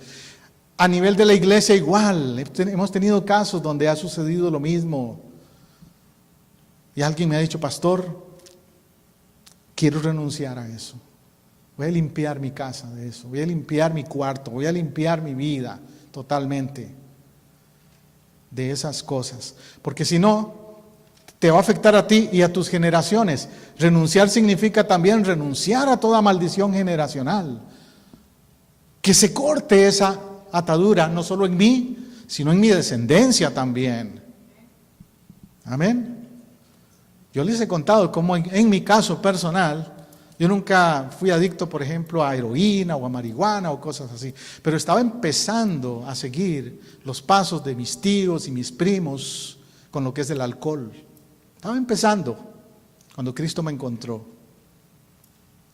A nivel de la iglesia igual, hemos tenido casos donde ha sucedido lo mismo. Y alguien me ha dicho: pastor, quiero renunciar a eso. Voy a limpiar mi casa de eso, voy a limpiar mi cuarto, voy a limpiar mi vida totalmente de esas cosas. Porque si no, te va a afectar a ti y a tus generaciones. Renunciar significa también renunciar a toda maldición generacional. Que se corte esa atadura, no solo en mí, sino en mi descendencia también. Amén. Yo les he contado cómo en mi caso personal, yo nunca fui adicto, por ejemplo, a heroína o a marihuana o cosas así, pero estaba empezando a seguir los pasos de mis tíos y mis primos con lo que es el alcohol. Estaba empezando cuando Cristo me encontró.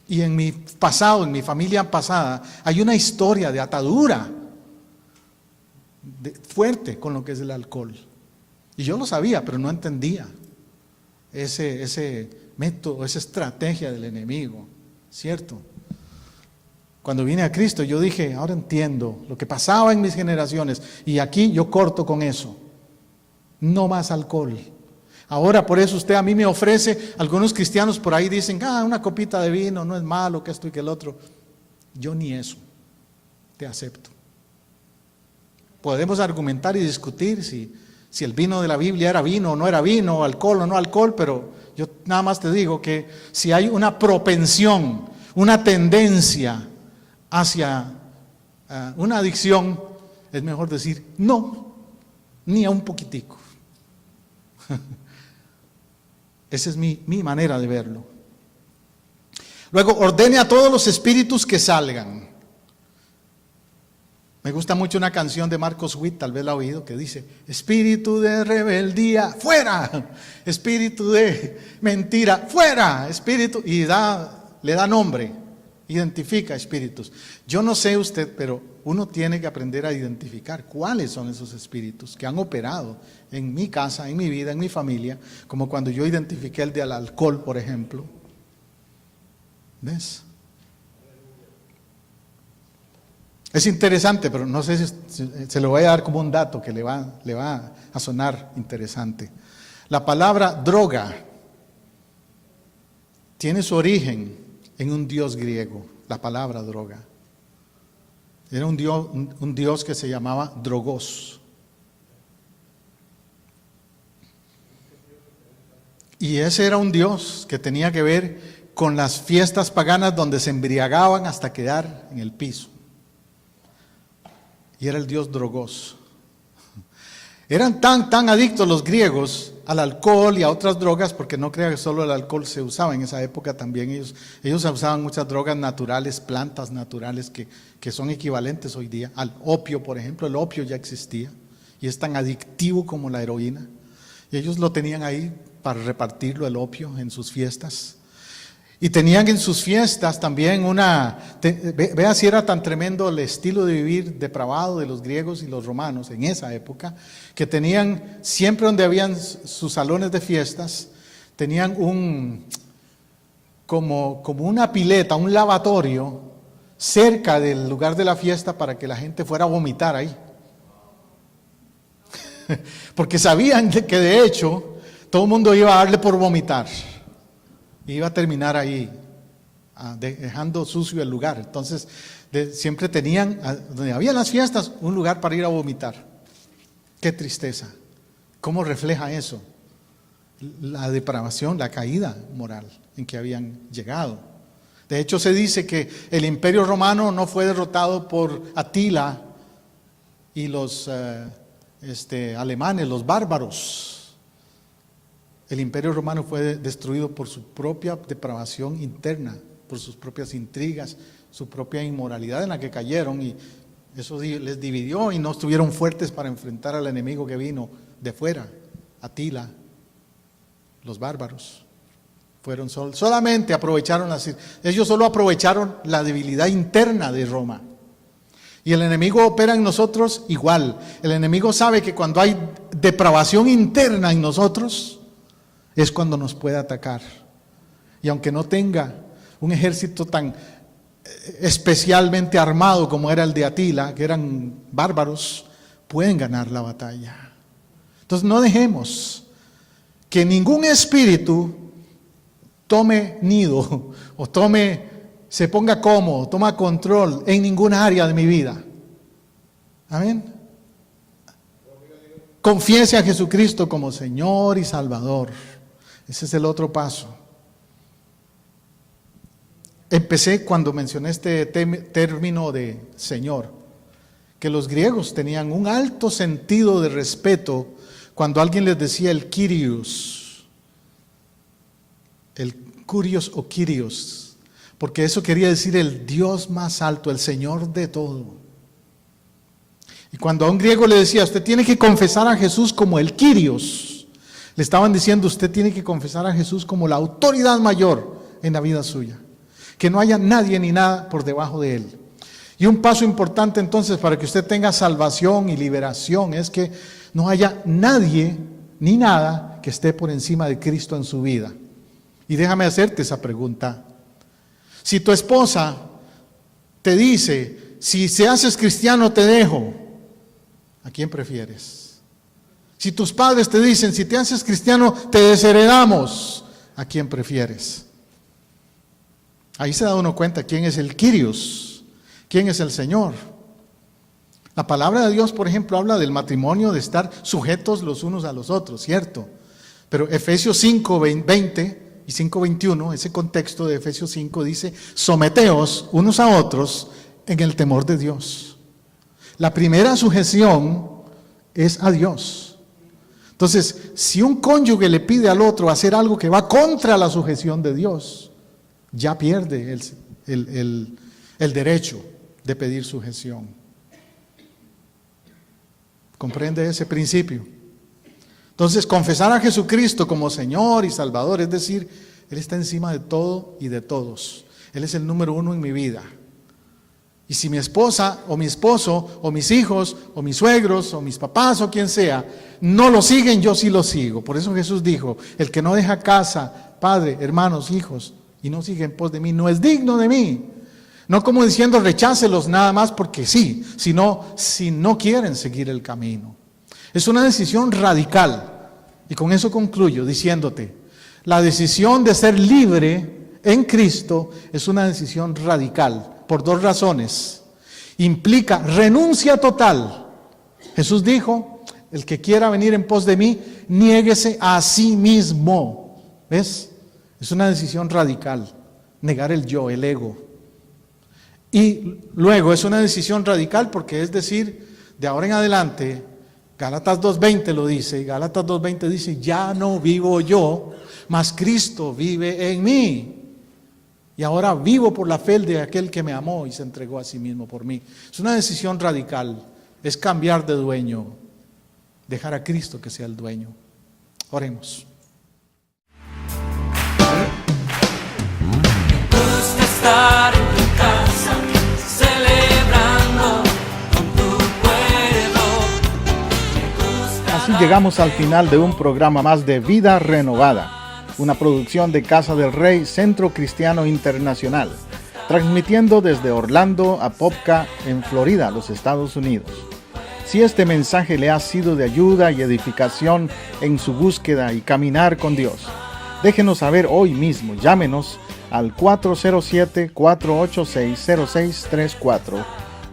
Y en mi pasado, en mi familia pasada, hay una historia de atadura fuerte con lo que es el alcohol. Y yo lo sabía, pero no entendía ese método, esa estrategia del enemigo, ¿cierto? Cuando vine a Cristo yo dije: ahora entiendo lo que pasaba en mis generaciones y aquí yo corto con eso. No más alcohol. Ahora por eso usted a mí me ofrece, algunos cristianos por ahí dicen: una copita de vino no es malo, que esto y que el otro. Yo ni eso, te acepto. Podemos argumentar y discutir si el vino de la Biblia era vino o no era vino, alcohol o no alcohol, pero yo nada más te digo que si hay una propensión, una tendencia hacia una adicción, es mejor decir no, ni a un poquitico. Esa es mi manera de verlo. Luego, ordene a todos los espíritus que salgan. Me gusta mucho una canción de Marcos Witt, tal vez la ha oído, que dice: espíritu de rebeldía, fuera. Espíritu de mentira, fuera. Espíritu, y le da nombre. identifica espíritus. Yo no sé usted, pero uno tiene que aprender a identificar cuáles son esos espíritus que han operado en mi casa, en mi vida, en mi familia, como cuando yo identifiqué el del alcohol, por ejemplo. ¿Ves? Es interesante, pero no sé si se lo voy a dar como un dato que le va a sonar interesante. La palabra droga tiene su origen en un dios griego, la palabra droga. Era un dios que se llamaba Drogos. Y ese era un dios que tenía que ver con las fiestas paganas donde se embriagaban hasta quedar en el piso. Y era el dios Drogos. Eran tan adictos los griegos al alcohol y a otras drogas, porque no crean que solo el alcohol se usaba en esa época, también ellos usaban muchas drogas naturales, plantas naturales que son equivalentes hoy día al opio, por ejemplo. El opio ya existía y es tan adictivo como la heroína. Y ellos lo tenían ahí para repartirlo, el opio, en sus fiestas. Y tenían en sus fiestas también vea si era tan tremendo el estilo de vivir depravado de los griegos y los romanos en esa época, que tenían siempre donde habían sus salones de fiestas, tenían como una pileta, un lavatorio cerca del lugar de la fiesta para que la gente fuera a vomitar ahí. Porque sabían que de hecho todo el mundo iba a darle por vomitar. Iba a terminar ahí, dejando sucio el lugar. Entonces, siempre tenían, donde había las fiestas, un lugar para ir a vomitar. Qué tristeza. ¿Cómo refleja eso? La depravación, la caída moral en que habían llegado. De hecho, se dice que el Imperio Romano no fue derrotado por Atila y los alemanes, los bárbaros. El Imperio Romano fue destruido por su propia depravación interna, por sus propias intrigas, su propia inmoralidad en la que cayeron, y eso les dividió y no estuvieron fuertes para enfrentar al enemigo que vino de fuera, Atila, los bárbaros. Solamente aprovecharon ellos solo aprovecharon la debilidad interna de Roma. Y el enemigo opera en nosotros igual. El enemigo sabe que cuando hay depravación interna en nosotros, es cuando nos puede atacar. Y aunque no tenga un ejército tan especialmente armado como era el de Atila, que eran bárbaros, pueden ganar la batalla. Entonces no dejemos que ningún espíritu tome nido o se ponga cómodo, toma control en ninguna área de mi vida. Amén. Confiese a Jesucristo como Señor y Salvador. Ese es el otro paso. Empecé cuando mencioné este término de Señor, que los griegos tenían un alto sentido de respeto cuando alguien les decía el Kyrios, el Kurios o Kyrios, porque eso quería decir el Dios más alto, el Señor de todo. Y cuando a un griego le decía, usted tiene que confesar a Jesús como el Kyrios, le estaban diciendo, usted tiene que confesar a Jesús como la autoridad mayor en la vida suya. Que no haya nadie ni nada por debajo de Él. Y un paso importante entonces para que usted tenga salvación y liberación es que no haya nadie ni nada que esté por encima de Cristo en su vida. Y déjame hacerte esa pregunta. Si tu esposa te dice, si se haces cristiano te dejo, ¿a quién prefieres? Si tus padres te dicen, si te haces cristiano te desheredamos, ¿a quién prefieres? Ahí se da uno cuenta quién es el Kyrios, quién es el Señor. La palabra de Dios, por ejemplo, habla del matrimonio, de estar sujetos los unos a los otros, ¿cierto? Pero Efesios 5:20 y 5:21, ese contexto de Efesios 5 dice, someteos unos a otros en el temor de Dios. La primera sujeción es a Dios. Entonces, si un cónyuge le pide al otro hacer algo que va contra la sujeción de Dios, ya pierde el derecho de pedir sujeción. ¿Comprende ese principio? Entonces, confesar a Jesucristo como Señor y Salvador, es decir, Él está encima de todo y de todos. Él es el número uno en mi vida. Y si mi esposa o mi esposo o mis hijos o mis suegros o mis papás o quien sea no lo siguen, yo sí lo sigo. Por eso Jesús dijo, el que no deja casa, padre, hermanos, hijos y no sigue en pos de mí, no es digno de mí. No como diciendo rechácelos nada más porque sí, sino si no quieren seguir el camino. Es una decisión radical. Y con eso concluyo diciéndote, la decisión de ser libre en Cristo es una decisión radical. Por dos razones. Implica renuncia total. Jesús dijo, el que quiera venir en pos de mí, niéguese a sí mismo. ¿Ves? Es una decisión radical. Negar el yo, el ego. Y luego es una decisión radical porque es decir, de ahora en adelante, Gálatas 2:20 lo dice, y Gálatas 2:20 dice, ya no vivo yo, mas Cristo vive en mí. Y ahora vivo por la fe de aquel que me amó y se entregó a sí mismo por mí. Es una decisión radical, es cambiar de dueño, dejar a Cristo que sea el dueño. Oremos. Me gusta estar en tu casa, celebrando con tu pueblo. Así llegamos al final de un programa más de Vida Renovada. Una producción de Casa del Rey, Centro Cristiano Internacional, transmitiendo desde Orlando, Apopka, en Florida, los Estados Unidos. Si este mensaje le ha sido de ayuda y edificación en su búsqueda y caminar con Dios, déjenos saber hoy mismo. Llámenos al 407-486-0634,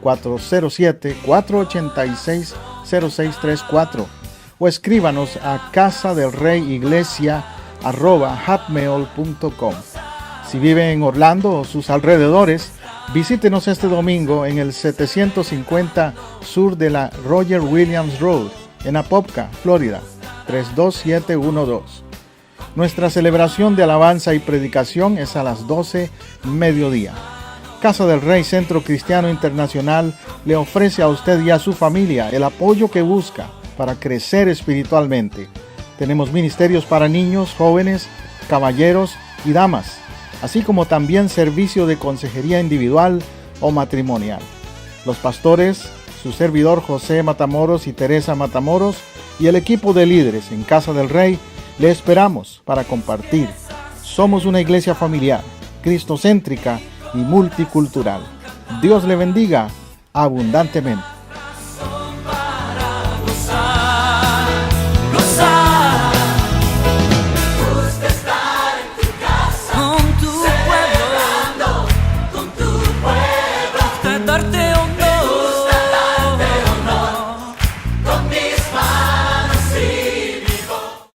407-486-0634, o escríbanos a casadelreyiglesia@hotmail.com. Si vive en Orlando o sus alrededores, visítenos este domingo en el 750 sur de la Roger Williams Road, en Apopka, Florida, 32712. Nuestra celebración de alabanza y predicación es a las 12 mediodía. Casa del Rey Centro Cristiano Internacional le ofrece a usted y a su familia el apoyo que busca para crecer espiritualmente. Tenemos ministerios para niños, jóvenes, caballeros y damas, así como también servicio de consejería individual o matrimonial. Los pastores, su servidor José Matamoros y Teresa Matamoros, y el equipo de líderes en Casa del Rey, le esperamos para compartir. Somos una iglesia familiar, cristocéntrica y multicultural. Dios le bendiga abundantemente.